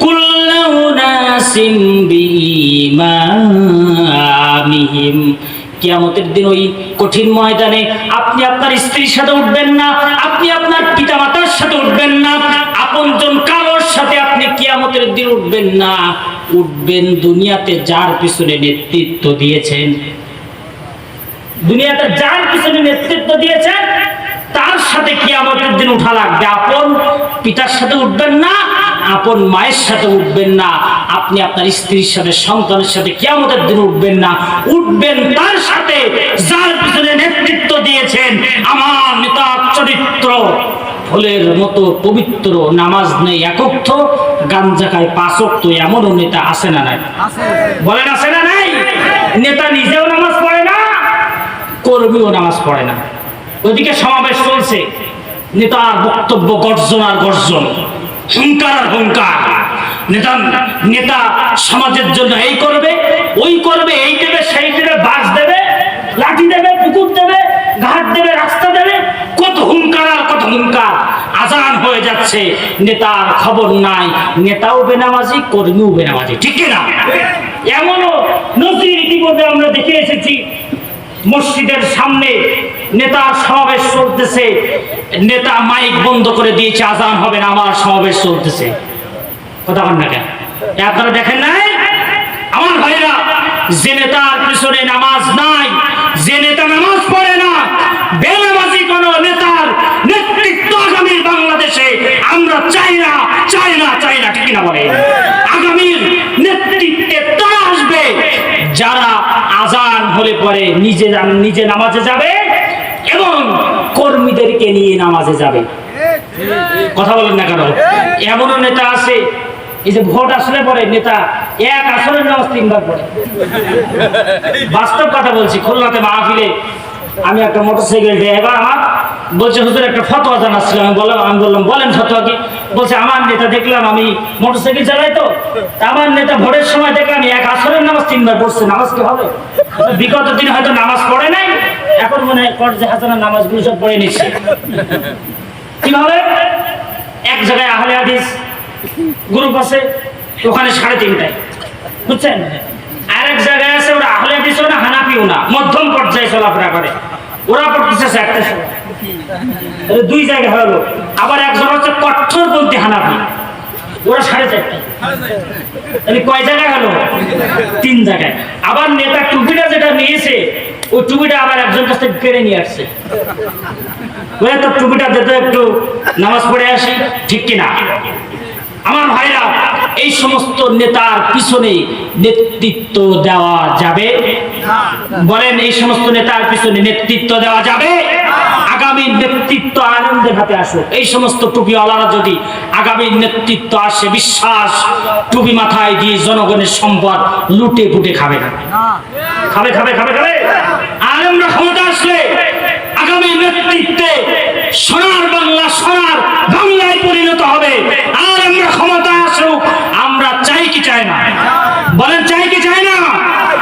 কুল্লা উনাসিম বিইমামিহিম। কিয়ামতের দিন ওই কঠিন ময়দানে আপনি আপনার স্ত্রীর সাথে উঠবেন না, আপনি আপনার পিতামাতার সাথে উঠবেন না, আপনজন কারোর সাথে আপনি কিয়ামতের দিন উঠবেন না। উঠবেন দুনিয়াতে যার পিছনে নেতৃত্ব দিয়েছেন, দুনিয়াতে যার পিছনে নেতৃত্ব দিয়েছেন তার সাথে কিয়ামতের দিন উঠা লাগবে। আপন পিতার সাথে উঠবেন না, আপন মায়ের সাথে উঠবেন না, আপনি আপনার স্ত্রীর সাথে সন্তানের সাথে কিয়ামতের দিন উঠবেন না। উঠবেন তার সাথে যার পিছনে নেতৃত্ব দিয়েছেন। আমার নেতার চরিত্র ফুলের মতো পবিত্র, নামাজ নেই একক্ত, গাঞ্জা খায় 5 ওয়াক্ত, এমনও নেতা আছে না নাই? বলেন আছে না নাই? নেতা নিজেও নামাজ পড়ে না, কর্মীও নামাজ পড়ে না। ওইদিকে সমাবেশ চলছে, নেতার বক্তব্য গর্জন আর গর্জন, হুঙ্কার আর হুঙ্কার। নেতা সমাজের জন্য এই করবে, ওই করবে, এই দেবে, সেই দেবে, বাস দেবে, লাঠি দেবে, পুকুর দেবে, ঘাট দেবে, রাস্তা দেবে, কত হুঙ্কার আর কত হুঙ্কার। আজান হয়ে যাচ্ছে, নেতার খবর নাই। নেতাও বেনামাজি, কর্মীও বেনামাজি, ঠিক না? এমনও নজির ইতিমধ্যে আমরা দেখে এসেছি। মসজিদের সামনে নেতার সমাবেশ চলতেছে, নেতা মাইক বন্ধ করে দিয়েছে, আজান হবে না, আমার সমাবেশ চলতেছে। কথা বলেন না কেন? আপনারা দেখেন নাই? আমার ভাইরা, যে নেতার পিছনে নামাজ নাই, যে নেতা নামাজ পড়ে না, বেনামাজি কোন নেতার নেতৃত্ব আগামীর বাংলাদেশে আমরা চাই না, চাই না, চাই না, ঠিক না বলে? আগামীর নেতৃত্বে তারা আসবে যারা আজান হলে পরে নিজে নামাজে যাবে এবং কর্মীদেরকে নিয়ে নামাজে যাবে। কথা বলেন না কেন? এমনও নেতা আছে, এই যে ভোট আসলে পরে নেতা এক আসরের নামাজ 3 বার পড়ে। বাস্তব কথা বলছি, খুলনাতে মাহফিলে আমি একটা মোটরসাইকেল ড্রাইভার, আমার বলছে হুজুর একটা ফতোয়া জানাচ্ছিল। আমি বললাম বলেন ফতোয়া কি? বলছে আমার নেতা দেখলাম, আমি মোটরসাইকেল চালাই তো, আমার নেতা ভোটের সময় দেখলাম এক আসরের নামাজ 3 বার পড়ছে, নামাজ কি হবে? বিগত দিন হয়তো নামাজ পড়ে নাই, এখন মনে হয় কর্জে হাসানার নামাজগুলো সব পড়ে নিচ্ছে। কিভাবে? এক জায়গায় আহলে হাদিস গ্রুপ আছে, ওখানে 3:30টায়, বুঝছেন? আরেক জায়গায় আছে ওরা আহলে হাদিসও না, হানাফিও না, মধ্যম পর্যায়ে চলাফেরা করে, ওরা পড়তেছে 4টার সময়। 2 জায়গায় হলো। আবার একজন হচ্ছে কঠোরপন্থী হানাফি, ওরা 4:30টায়। তাহলে কয় জায়গায় হলো? 3 জায়গায়। আবার নেতা টুপিটা যেটা নিয়েছে ওই টুপিটা আবার একজন কাছ থেকে কেড়ে নিয়ে আসছে। ওই তো টুপিটা দিতে একটু নামাজ পড়ে আসি, ঠিক কিনা? আমার ভাইরা, এই সমস্ত নেতার পিছনে নেতৃত্ব দেওয়া যাবে? বলেন, এই সমস্ত নেতার পিছনে নেতৃত্ব দেওয়া যাবে? আগামী নেতৃত্ব আনন্দের হাতে আসুক। এই সমস্ত টুপিওয়ালারা যদি আগামীর নেতৃত্ব আসে, বিশ্বাস টুপি মাথায় দিয়ে জনগণের সম্পদ লুটে পুটে খাবে না, খাবে খাবে খাবে খাবে। আর আমরা ক্ষমতা আসলে আগামী নেতৃত্বে সোনার বাংলা, সোনার বাংলায় পরিণত হবে। আর আমরা ক্ষমতা আসুক, আমরা চাই কি চাই না? বলেন চাই কি চাই না?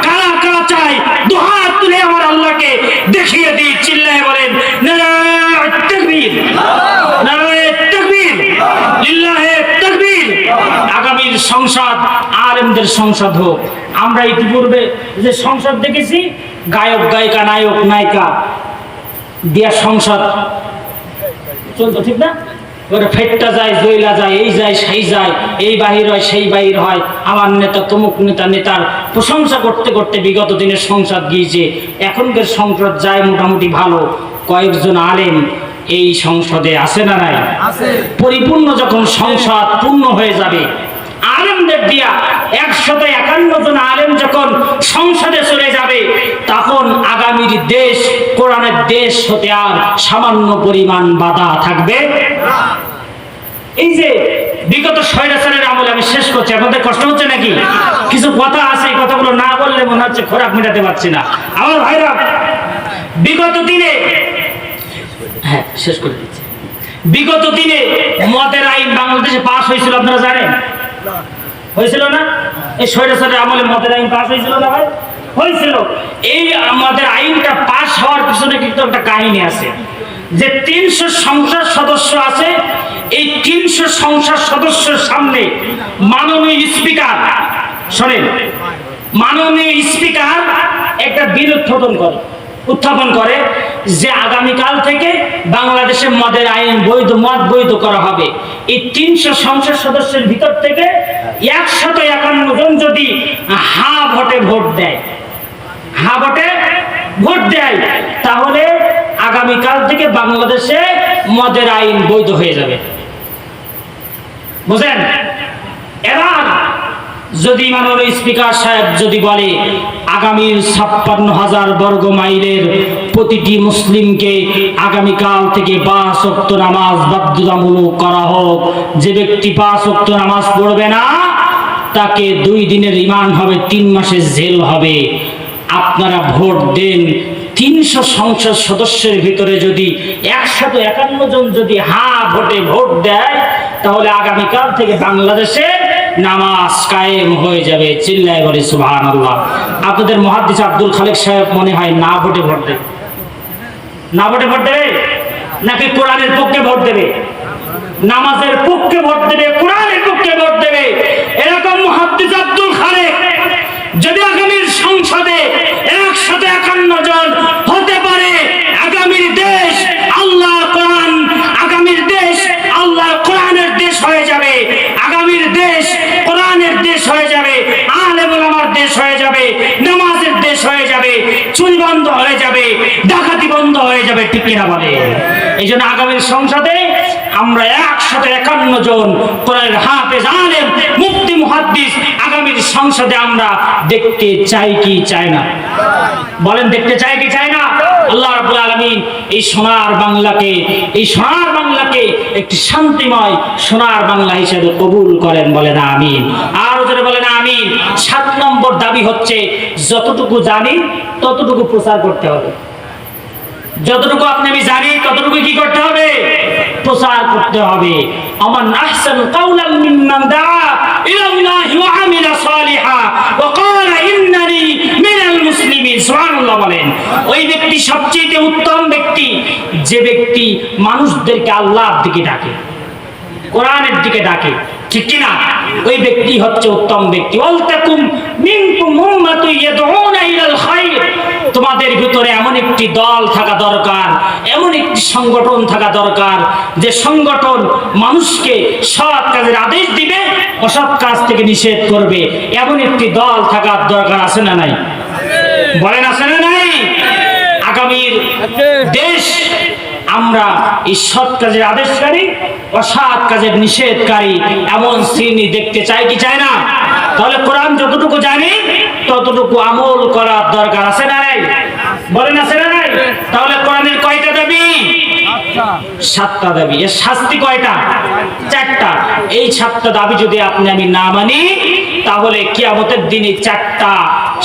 কারা কারা চাই? দুহাত তুলে আমার আল্লাহকে দেখিয়ে দিই, চিল্লায় বলেন নারায়ে তাকবীর, নারায়ে আলেমদের সংসদ হোক। আমরা ইতিপূর্বে যে সংসদ দেখেছি, গায়ক গায়িকা নায়ক নায়িকা দিয়া সংসদ চলতো, ঠিক না? ওটা ফেটটা যায়, জয়লা যায়, এই যায় সেই যায়, এই বাহির হয় সেই বাহির হয়, আমার নেতা তমুক নেতা নেতার প্রশংসা করতে করতে বিগত দিনের সংসদ গিয়েছে। এখনকার সংসদ যায় মোটামুটি ভালো। কয়েকজন আলেম এই সংসদে আছে না নাই? পরিপূর্ণ যখন সংসদ পূর্ণ হয়ে যাবে, আলেমদের দিয়া 151 জন আলেম যখন সংসদে চলে যাবে, তখন আগামীর দেশ কোরআনের দেশ হতে আর সামান্য পরিমাণ বাধা থাকবে না। এই যে বিগত স্বৈরাচারের আমলে, আমি শেষ করছি, আপনাদের কষ্ট হচ্ছে নাকি? কিছু কথা আছে, এই কথাগুলো না বললে মনে হচ্ছে খোরাক মেটাতে পারছি না। আমার ভাইরা, বিগত দিনে, হ্যাঁ শেষ করে দিচ্ছি, বিগত দিনে মদের আইন বাংলাদেশে পাস হয়েছিল, আপনারা জানেন? হয়েছিল না? এই স্বৈরাচারের আমলে মদের আইন পাস হয়েছিল না ভাই? হয়েছিল। এই আমাদের আইনটা পাস হওয়ার পিছনে কিন্তু একটা কাহিনী আছে, যে 300 সংসদ সদস্য আছে, এই 300 সংসদ সদস্যের সামনে মাননীয় স্পিকার, শোনেন, মাননীয় স্পিকার একটা বিল উত্থাপন করে যে আগামীকাল থেকে বাংলাদেশে মদের আইন বৈধ, মদ বৈধ করা হবে। এই 300 সংসদ সদস্যের ভিতর থেকে 151 জন যদি হা ভোটে ভোট দেয়, হা ভোটে ভোট দেয়, তাহলে আগামীকাল থেকে বাংলাদেশে মদের আইন বৈধ হয়ে যাবে। বুঝেন? এবার যদি মাননীয় স্পিকার সাহেব যদি বলে আগামীর 56,000 বর্গ মাইলের প্রতিটি মুসলিমকে আগামীকাল থেকে 5 ওয়াক্ত নামাজ বাধ্যতামূলক করা হোক, যে ব্যক্তি 5 ওয়াক্ত নামাজ পড়বে না তাকে 2 দিনের রিমান্ড হবে, 3 মাসের জেল হবে। আপনারা ভোট দেন। 300 সংসদ সদস্যের ভিতরে যদি 151 জন যদি হা ভোটে ভোট দেয়, তাহলে আগামীকাল থেকে বাংলাদেশে নামাজ কায়েম হয়ে যাবে। চিল্লায় বলে সুবহানাল্লাহ। আপনাদের মুহাদ্দিস আব্দুল খালেক সাহেব মনে হয় না ভোটে ভোট দেবে? না ভোটে ভোট দেবে নাকি কোরআনের পক্ষে ভোট দেবে? নামাজের পক্ষে ভোট দেবে, কোরআনের পক্ষে ভোট দেবে। এরকম মুহাদ্দিস আব্দুল খালেক যদি আগামীর সংসদে 151 জন হতে পারে, আগামীর দেশ আল্লাহ কোরআন, আগামীর দেশ আল্লাহ কোরআনের দেশ হয়ে যাবে। আগামীর দেশ কোরআনের দেশ হয়ে যাবে, আলেম ওলামার দেশ হয়ে যাবে, নামাজের দেশ হয়ে যাবে, চুরি বন্ধ হয়ে যাবে, ডাকাতি বন্ধ হয়ে যাবে। ঠিক কিনা বলে? এই জন্য আগামীর সংসদে আমরা 151 জন কোরআনের হাফেজ আলেম মুফতি মুহাদ্দিস আগামীর সংসদে আমরা দেখতে চাই কি চাই না? বলেন, দেখতে চাই কি চাই না? আল্লাহ রাব্বুল আলামিন এই সোনার বাংলাকে, এই সোনার বাংলাকে একটি শান্তিময় সোনার বাংলা হিসেবে কবুল করেন। বলেন আমিন। আর জোরে বলেন আমিন। 7 নম্বর দাবি হচ্ছে, যতটুকু জানি ততটুকু প্রচার করতে হবে। যতটুকু আপনি আমি জানি ততটুকু কি করতে হবে? প্রচার করতে হবে। আমান আহসানু কাওলাম মিম্মান দাআ ইলাল্লাহি ওয়া আমিলা সালিহা ওয়া ক্বালা ইন্নানি মিনাল মুসলিমিন। সুবহানাল্লাহ বলেন। ওই ব্যক্তি সবচেয়ে উত্তম ব্যক্তি যে ব্যক্তি মানুষদেরকে আল্লাহর দিকে ডাকে, কোরআনের দিকে ডাকে। ঠিক কি না? ওই ব্যক্তি হচ্ছে উত্তম ব্যক্তি। ওয়ালতাকুম মিনকুম উম্মাতুন ইয়াদউনা ইলাল খায়র। তোমাদের ভিতরে এমন একটি দল থাকা দরকার, এমন একটি সংগঠন থাকা দরকার, যে সংগঠন মানুষকে সৎ কাজের আদেশ দিবে, অসৎ কাজ থেকে নিষেধ করবে। এমন একটি দল থাকার দরকার আছে না নাই? বলেন, আছে না নাই? আগামীর দেশ আমরা এই সৎ কাজের আদেশকারী, অসৎ কাজের নিষেধকারী এমন শ্রেণী দেখতে চাই কি চাই না? তাহলে কোরআন যতটুকু জানি ততটুকু আমল করার দরকার আছে না নাই? বলেন, আছে না নাই? তাহলে কোরআনের কয়টা দাবি? 7টা দাবি। এর শাস্তি কয়টা? 4টা। এই 7টা দাবি যদি আপনি আমি না মানি, তাহলে কিয়ামতের দিনে 4টা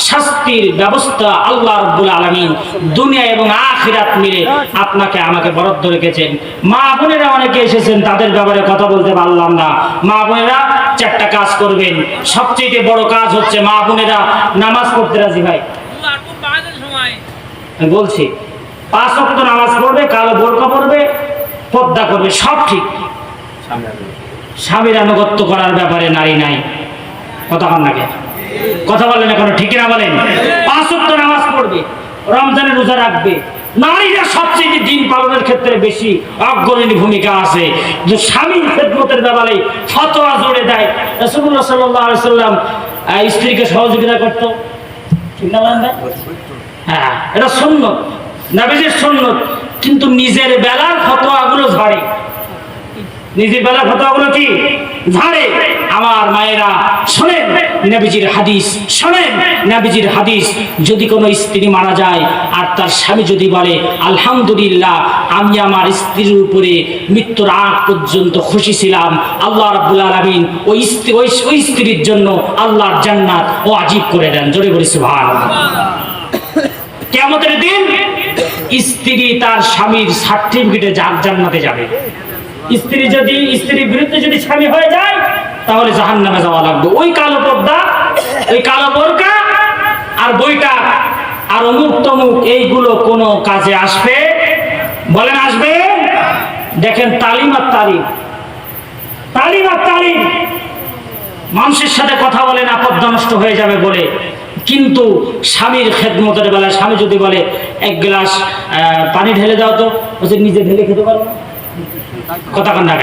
শাস্তির ব্যবস্থা আল্লাহ রাব্বুল আলামিন দুনিয়া এবং আখিরাত মিলে আপনাকে আমাকে বরাদ্দ রেখেছেন। মা বোনেরা অনেকে এসেছেন, তাদের ব্যাপারে কথা বলতে পারলাম না। মা বোনেরা 4টা কাজ করবেন। সবচেয়ে বড় কাজ হচ্ছে মা বোনেরা নামাজ পড়তে রাজি। ভাই আমি বলছি, 5 ওয়াক্ত নামাজ পড়বে, কালো বোরকা পড়বে, পর্দা করবে, সব ঠিক। স্বামীর আনুগত্য করার ব্যাপারে নারী নাই। কথা বলেন না কেন? কথা বলেন না কেন? ঠিক না বলেন? 5 ওয়াক্ত নামাজ পড়বে, রমজানের রোজা রাখবে। নারীরা সবচেয়ে দিন পালনের ক্ষেত্রে বেশি অগ্রণী ভূমিকা আছে। যে স্বামীর খেদমতের ব্যাপারে ফতোয়া জুড়ে দেয়। রাসূলুল্লাহ সাল্লাল্লাহু আলাইহি সাল্লাম স্ত্রীকে সহযোগিতা করতো, ঠিক না বলেন? হ্যাঁ, এটা সুন্নত, নবীজির সুন্নত। কিন্তু নিজের বেলার ফতোয়াগুলো ঝাড়ে, নিজের বেলার ফতোয়াগুলো কি ঝাড়ে। আমার মায়েরা শোনেন নবীজির হাদিস, শোনেন নবীজির হাদিস। যদি কোনো স্ত্রী মারা যায় আর তার স্বামী যদি বলে আলহামদুলিল্লাহ, আমি আমার স্ত্রীর উপরে মৃত্যুর আগ পর্যন্ত খুশি ছিলাম, আল্লাহ রাব্বুল আলামিন ওই স্ত্রীর জন্য আল্লাহর জান্নাত ওয়াজিব করে দেন। জোরে বলি সুবহানাল্লাহ। কিয়ামতের দিন স্ত্রী তার স্বামীর সার্টিফিকেটে জান্নাতে যাবে। স্ত্রীর বিরুদ্ধে যদি স্বামী হয়ে যায় তাহলে জাহান্নামে যাওয়া লাগবে। ওই কালো পর্দা, ওই কালো বোরকা আর বইটা আর অমুক তমুক এইগুলো কোনো কাজে আসবে? বলেন আসবে? দেখেন তালিম আর তালিম, তালিম আর তালিম। মানুষের সাথে কথা বলে না পর্দা নষ্ট হয়ে যাবে বলে, কিন্তু স্বামীর খেদমতের বেলায় স্বামী যদি বলে 1 গ্লাস পানি ঢেলে দাও তো, বলছে নিজে ঢেলে খেতে পারবো। কথা কন না?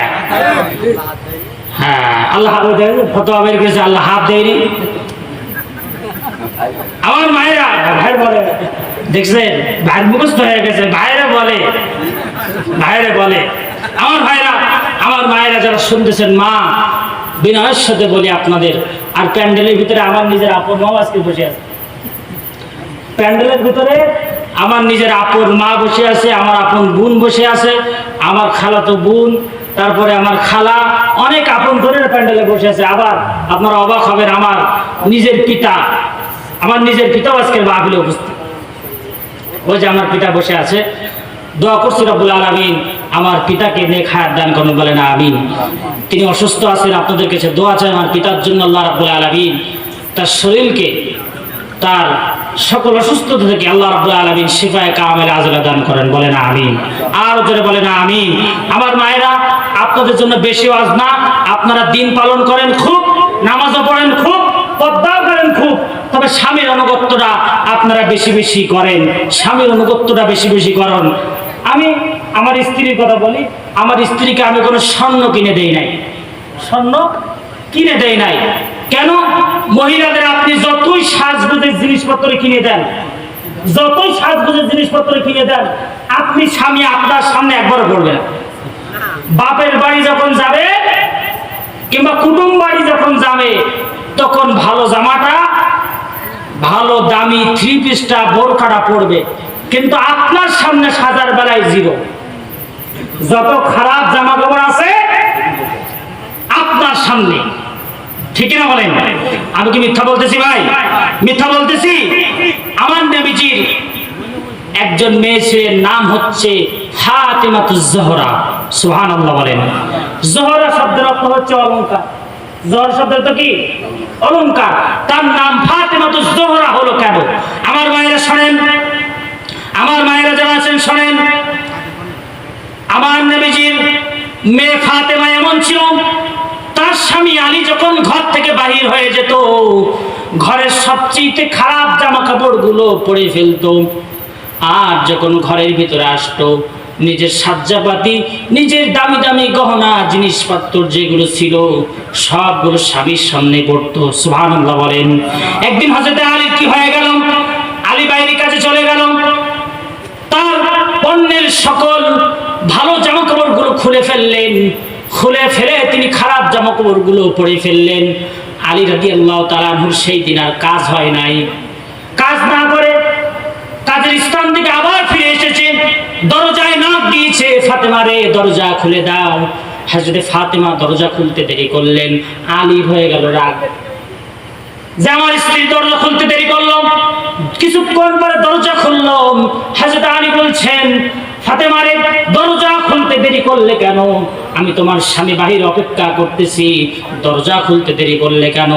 হ্যাঁ, আল্লাহ ফতোয়া বের করেছে, আল্লাহ হাত দেয়নি। আমার মায়েরা, ভাই বলে, দেখছেন ভাইয়ের মুখস্থ হয়ে গেছে, ভাইরে বলে, ভাইরে বলে। আমার ভাইরা, আমার মায়েরা যারা শুনতেছেন, মা বিনয়ের সাথে বলি আপনাদের, আর প্যান্ডেলের ভিতরে আমার নিজের আপন মা আজকে বসে আছে। প্যান্ডেলের ভিতরে আমার নিজের আপন মা বসে আছে, আমার আপন বোন বসে আছে, আমার খালাতো বোন, তারপরে আমার খালা, অনেক আপন ধরে প্যান্ডেলে বসে আছে। আবার আপনারা অবাক হবেন, আমার নিজের পিতা, আমার নিজের পিতাও আজকের মাহফিলে উপস্থিত। ওই যে আমার পিতা বসে আছে, দোয়া করছি রব্বুল আলামিন আমার পিতাকে নেক হায়াত দান করুন, বলেন আমিন। তিনি অসুস্থ আছেন, আপনাদের কাছে দোয়া চাই আমার পিতার জন্য। আল্লাহ রাব্বুল আলামিন তার শরীরকে, তার সকল অসুস্থতা থেকে আল্লাহ রাব্বুল আলামিন শিফায়ে কামেলা আজলা দান করেন, বলেন আমিন। আর জোরে বলেন আমিন। আমার মায়েরা, আপনাদের জন্য বেশি ওয়াজ না, আপনারা দিন পালন করেন খুব, নামাজও পড়েন খুব, পর্দাও করেন খুব, তবে স্বামীর অনুগত্যটা আপনারা বেশি বেশি করেন, স্বামীর অনুগত্যটা বেশি বেশি করেন। আমি আমার স্ত্রীর কথা বলি, আমার স্ত্রীকে আমি কোনো স্বর্ণ কিনে দেই নাই, স্বর্ণ কিনে দেই নাই। কেন? মহিলাদের আপনি যতই সাজগোজের জিনিসপত্র কিনে দেন, যতই সাজগোজের জিনিসপত্র কিনে দেন, আপনি স্বামী আপনার সামনে একবারও করবে না। বাপের বাড়ি যখন যাবে কিংবা কুটুম বাড়ি যখন যাবে, তখন ভালো জামাটা, ভালো দামি 3 পিসটা, বোরখাটা পড়বে, কিন্তু আপনার সামনে সাজার বেলায় 0। যত খারাপ জামা কাপড় আছে আপনার সামনে, ঠিক না বলেন? আমি কি মিথ্যা বলতেছি ভাই? মিথ্যা বলতেছি? আমার নবীজির একজন মেয়ে ছিলেন, নাম হচ্ছে ফাতেমাতুজ জোহরা। সুবহানাল্লাহ বলেন। জোহরা শব্দের অর্থ হচ্ছে অলংকার। জোহরা শব্দের তো কি? অলংকার। তার নাম ফাতেমাতুজ জোহরা হলো কেন? আমার মায়েরা শোনেন, আমার মায়েরা যারা আছেন শোনেন। আমার নবীজির মেয়ে ফাতেমা এমন ছিল, তার স্বামী আলী যখন ঘর থেকে বাহির হয়ে যেত, ঘরের সবচেয়ে খারাপ জামা কাপড় গুলো পরে ফেলতো, আর যখন ঘরের ভিতরে আসতো, নিজের সাজ্জাপাতি, নিজের দামি দামি গহনা জিনিসপত্র যেগুলো ছিল সবগুলো স্বামীর সামনে পড়তো। সুবহানাল্লাহ বলেন। একদিন হযরত আলীর কি হয়ে গেল? আলী বাইরের কাছে চলে গেল, তার পণ্যের সকল ভালো জামা কাপড় গুলো খুলে ফেললেন, খুলে ফেলে তিনি খারাপ জামা কাপড় গুলো পরে ফেললেন। আলী রাদিয়াল্লাহু তাআলা আনহুর সেই দিন আর কাজ হয় নাই। কাজ না করে কাজের স্থান থেকে আবার ফিরে এসেছে, দরজায় নক দিয়েছে, ফাতেমা রে দরজা খুলে দাও। হযরতে ফাতেমা দরজা খুলতে দেরি করলেন, আলী হয়ে গেল রাগ যে আমার স্ত্রী দরজা খুলতে দেরি করলো। কিছুক্ষণ পরে দরজা খুললো, হযরত আলী বলছেন, ফাতেমা রে দরজা খুলতে দেরি করলে কেন? আমি তোমার স্বামী বাহির অপেক্ষা করতেছি, দরজা খুলতে দেরি করলে কেন?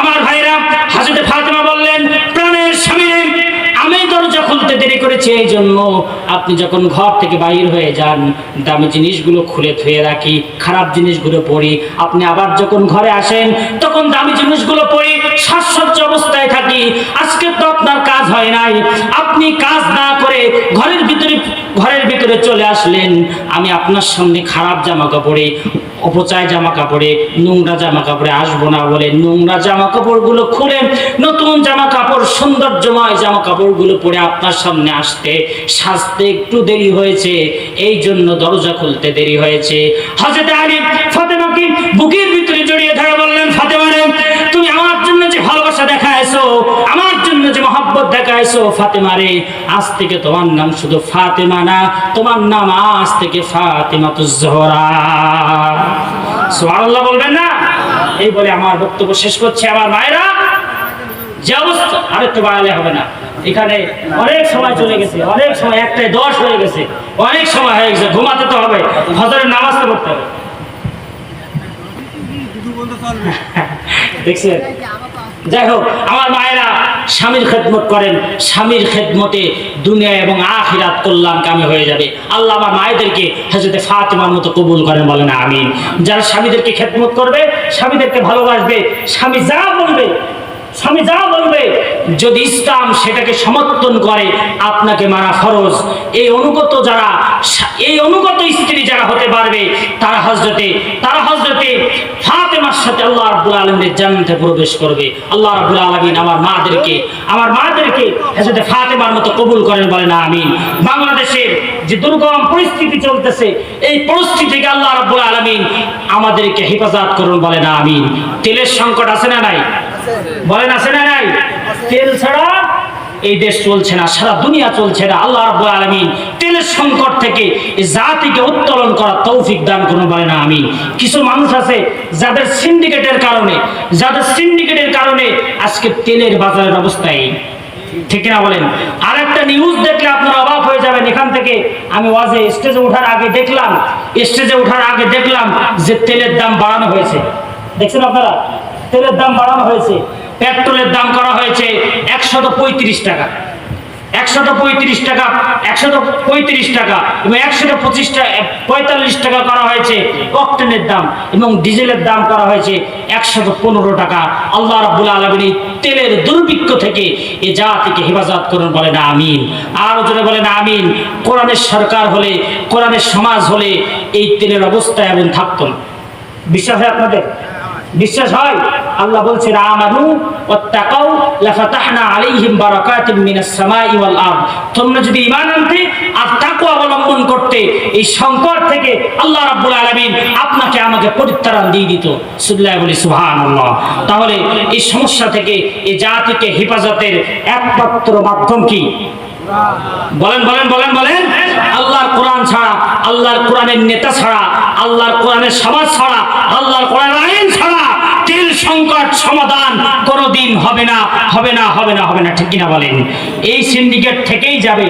আমার ভাইরা, হযরত ফাতেমা বললেন, প্রাণের স্বামী আমি দরজা খুলতে দেরি করেছি এই জন্য আপনি যখন ঘর থেকে বাইর হয়ে যান দামি জিনিসগুলো খুলে থুয়ে রাখি, খারাপ জিনিসগুলো পরি। আপনি আবার যখন ঘরে আসেন তখন দামি জিনিসগুলো পরি, সাজসজ্জ অবস্থায় থাকি। আজকে তো আপনার কাজ হয় নাই, আপনি কাজ না করে ঘরের ভিতরে চলে আসলেন। আমি আপনার সামনে খারাপ জামা কাপড়ে, অপচয় জামা কাপড়ে, নোংরা জামা কাপড়ে আসবো না বলে নোংরা জামা কাপড়গুলো খুলে নতুন জামা কাপড়, সৌন্দর্যময় জামা কাপড়গুলো পরে আপনার সামনে আসতে সাজতে একটু দেরি হয়েছে, এই জন্য দরজা খুলতে দেরি হয়েছে। হযরত আলী ফাতেমাকে বুকের ভিতরে জড়িয়ে ধরে বললেন, ফাতেমা রে, তুমি আমার জন্য যে ভালোবাসা দেখাইছো, আমার জন্য যে মহব্বত দেখাইছো, ফাতেমা রে, আজ থেকে তোমার নাম শুধু ফাতেমা না, তোমার নাম আজ থেকে ফাতেমাতুজ জোহরা। সুবহানাল্লাহ বলবেন না? এই বলে আমার বক্তব্য শেষ করছি। আমার মায়েরা, যে অবস্থা, আরেকটু বাড়ালে হবে না, এখানে অনেক সময় চলে গেছে, অনেক সময় 1:10 হয়ে গেছে, অনেক সময় হয়ে গেছে, ঘুমাতে তো হবে, ফজরের নামাজ তো পড়তে হবে। দেখছেন? যাই হোক, আমার মায়েরা স্বামীর খেদমত করেন, স্বামীর খেদমতে দুনিয়া এবং আখিরাত কল্যাণকামী হয়ে যাবে। আল্লাহ আমার মায়েদেরকে হযরত ফাতেমার মতো কবুল করেন, বলেন আমিন। যারা স্বামীদেরকে খেদমত করবে, স্বামীদেরকে ভালোবাসবে, স্বামী যা বলবে যদি ইসলাম সেটাকে সমর্থন করে, আপনাকে মানা ফরজ। এই অনুগত স্ত্রী যারা হতে পারবে তারা হযরতে ফাতেমার সাথে আল্লাহ রাব্বুল আলামিনের জান্নাতে প্রবেশ করবে। আল্লাহ রাব্বুল আলামিন আমার মাদেরকে হযরতে ফাতেমার মতো কবুল করেন, বলেন আমিন। বাংলাদেশের যে দুর্গম পরিস্থিতি চলতেছে, এই পরিস্থিতি থেকে আল্লাহ রাব্বুল আলামিন আমাদেরকে হেফাজত করুন, বলেন আমিন। তেলের সংকট আছে না নাই? বলেন আছে না নাই? তেল ছাড়া এই দেশ চলছে না, সারা দুনিয়া চলছে না। আল্লাহ রাব্বুল আলামিন তেলের সংকট থেকে এই জাতিকে উত্তোলন করার তৌফিক দান করুন, বলেন আমিন। কিছু মানুষ আছে যাদের সিন্ডিকেটের কারণে আজকে তেলের বাজারের অবস্থায়, ঠিক না বলেন? আর একটা নিউজ দেখলে আপনারা অবাক হয়ে যাবেন। এখান থেকে আমি ওয়াজে স্টেজে ওঠার আগে দেখলাম যে তেলের দাম বাড়ানো হয়েছে। দেখছেন আপনারা? তেলের দাম বাড়ানো হয়েছে, পেট্রোলের দাম করা হয়েছে 135 টাকা, 135 টাকা, 135 টাকা এবং 145 টাকা করা হয়েছে অক্টেনের দাম, এবং ডিজেলের দাম করা হয়েছে 115 টাকা। আল্লাহ রাব্বুল আলামিন তেলের দুর্ভিক্ষ থেকে এ জাতিকে হেফাজত করুন, বলেন আমিন। আর জোরে বলেন আমিন। কোরআনের সরকার হলে, কোরআনের সমাজ হলে এই তেলের অবস্থা এমন থাকতো না। বিশ্বাস হয় আপনাদের? বিশ্বাস হয়? আল্লাহ বলছেন, আমানু ওয়াত্তাকাউ লাফাতাহনা আলাইহিম বারাকাতিম মিনাস সামাই ওয়াল আরদ। তোমরা যদি ঈমান আনতে আর তাকওয়া অবলম্বন করতে, এই সংকট থেকে আল্লাহ রাব্বুল আলামিন আপনাকে আমাকে পরিত্রাণ দিয়ে দিত। বলি সুবহানাল্লাহ। তাহলে এই সমস্যা থেকে এই জাতিকে হেফাজতের একমাত্র মাধ্যম কি? বলেন আল্লাহর কোরআন ছাড়া, আল্লাহর কোরআনের নেতা ছাড়া, আল্লাহর কোরআনের সমাজ ছাড়া, আল্লাহর কোরআনের আইন ছাড়া তেল সংকট সমাধান কোনোদিন হবে না। ঠিক কিনা বলেন? এই সিন্ডিকেট থেকেই যাবে,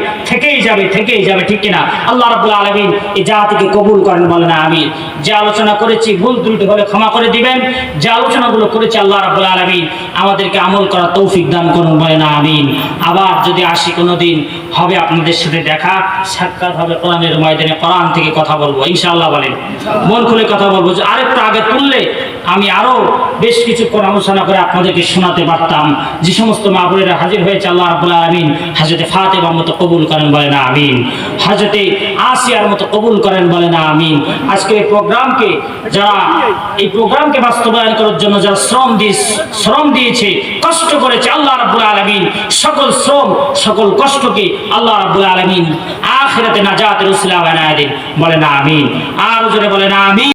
ঠিক কিনা? আল্লাহ রাব্বুল আলামিন এই জাতিকে কবুল করেন, বলেন আমিন। যে আলোচনা করেছি ভুল ত্রুটি হলে ক্ষমা করে দিবেন। যে আলোচনাগুলো করেছি আল্লাহ রাব্বুল আলামিন আমাদেরকে আমল করার তৌফিক দান করুন, বলেন আমিন। আবার যদি আসি কোনোদিন, হবে আপনাদের সাথে দেখা সাক্ষাৎ হবে কোরআনের ময়দানে, কোরআন থেকে কথা বলবো ইনশাআল্লাহ, বলেন মন খুলে কথা বলবো। আরেকটু আগে তুললে আমি আরো বেশ কিছু আলোচনা করে আপনাদেরকে শোনাতে পারতাম। যে সমস্ত মা বোনেরা হাজির হয়েছে, আল্লাহ রাব্বুল আলামিন হযরতে ফাতেমার মতো কবুল করেন, বলেন আমিন। হযরতে আসিয়ার মতো কবুল করেন, বলেন আমিন। আজকে এই প্রোগ্রামকে বাস্তবায়ন করার জন্য যারা শ্রম দিয়েছে, কষ্ট করেছে, আল্লাহ রাব্বুল আলামিন সকল শ্রম, সকল কষ্টকে আল্লাহ রাব্বুল আলামিন আখিরাতে নাজাতের উসিলা বানায় দিন, বলেন আমিন। আর জোরে বলেন আমিন।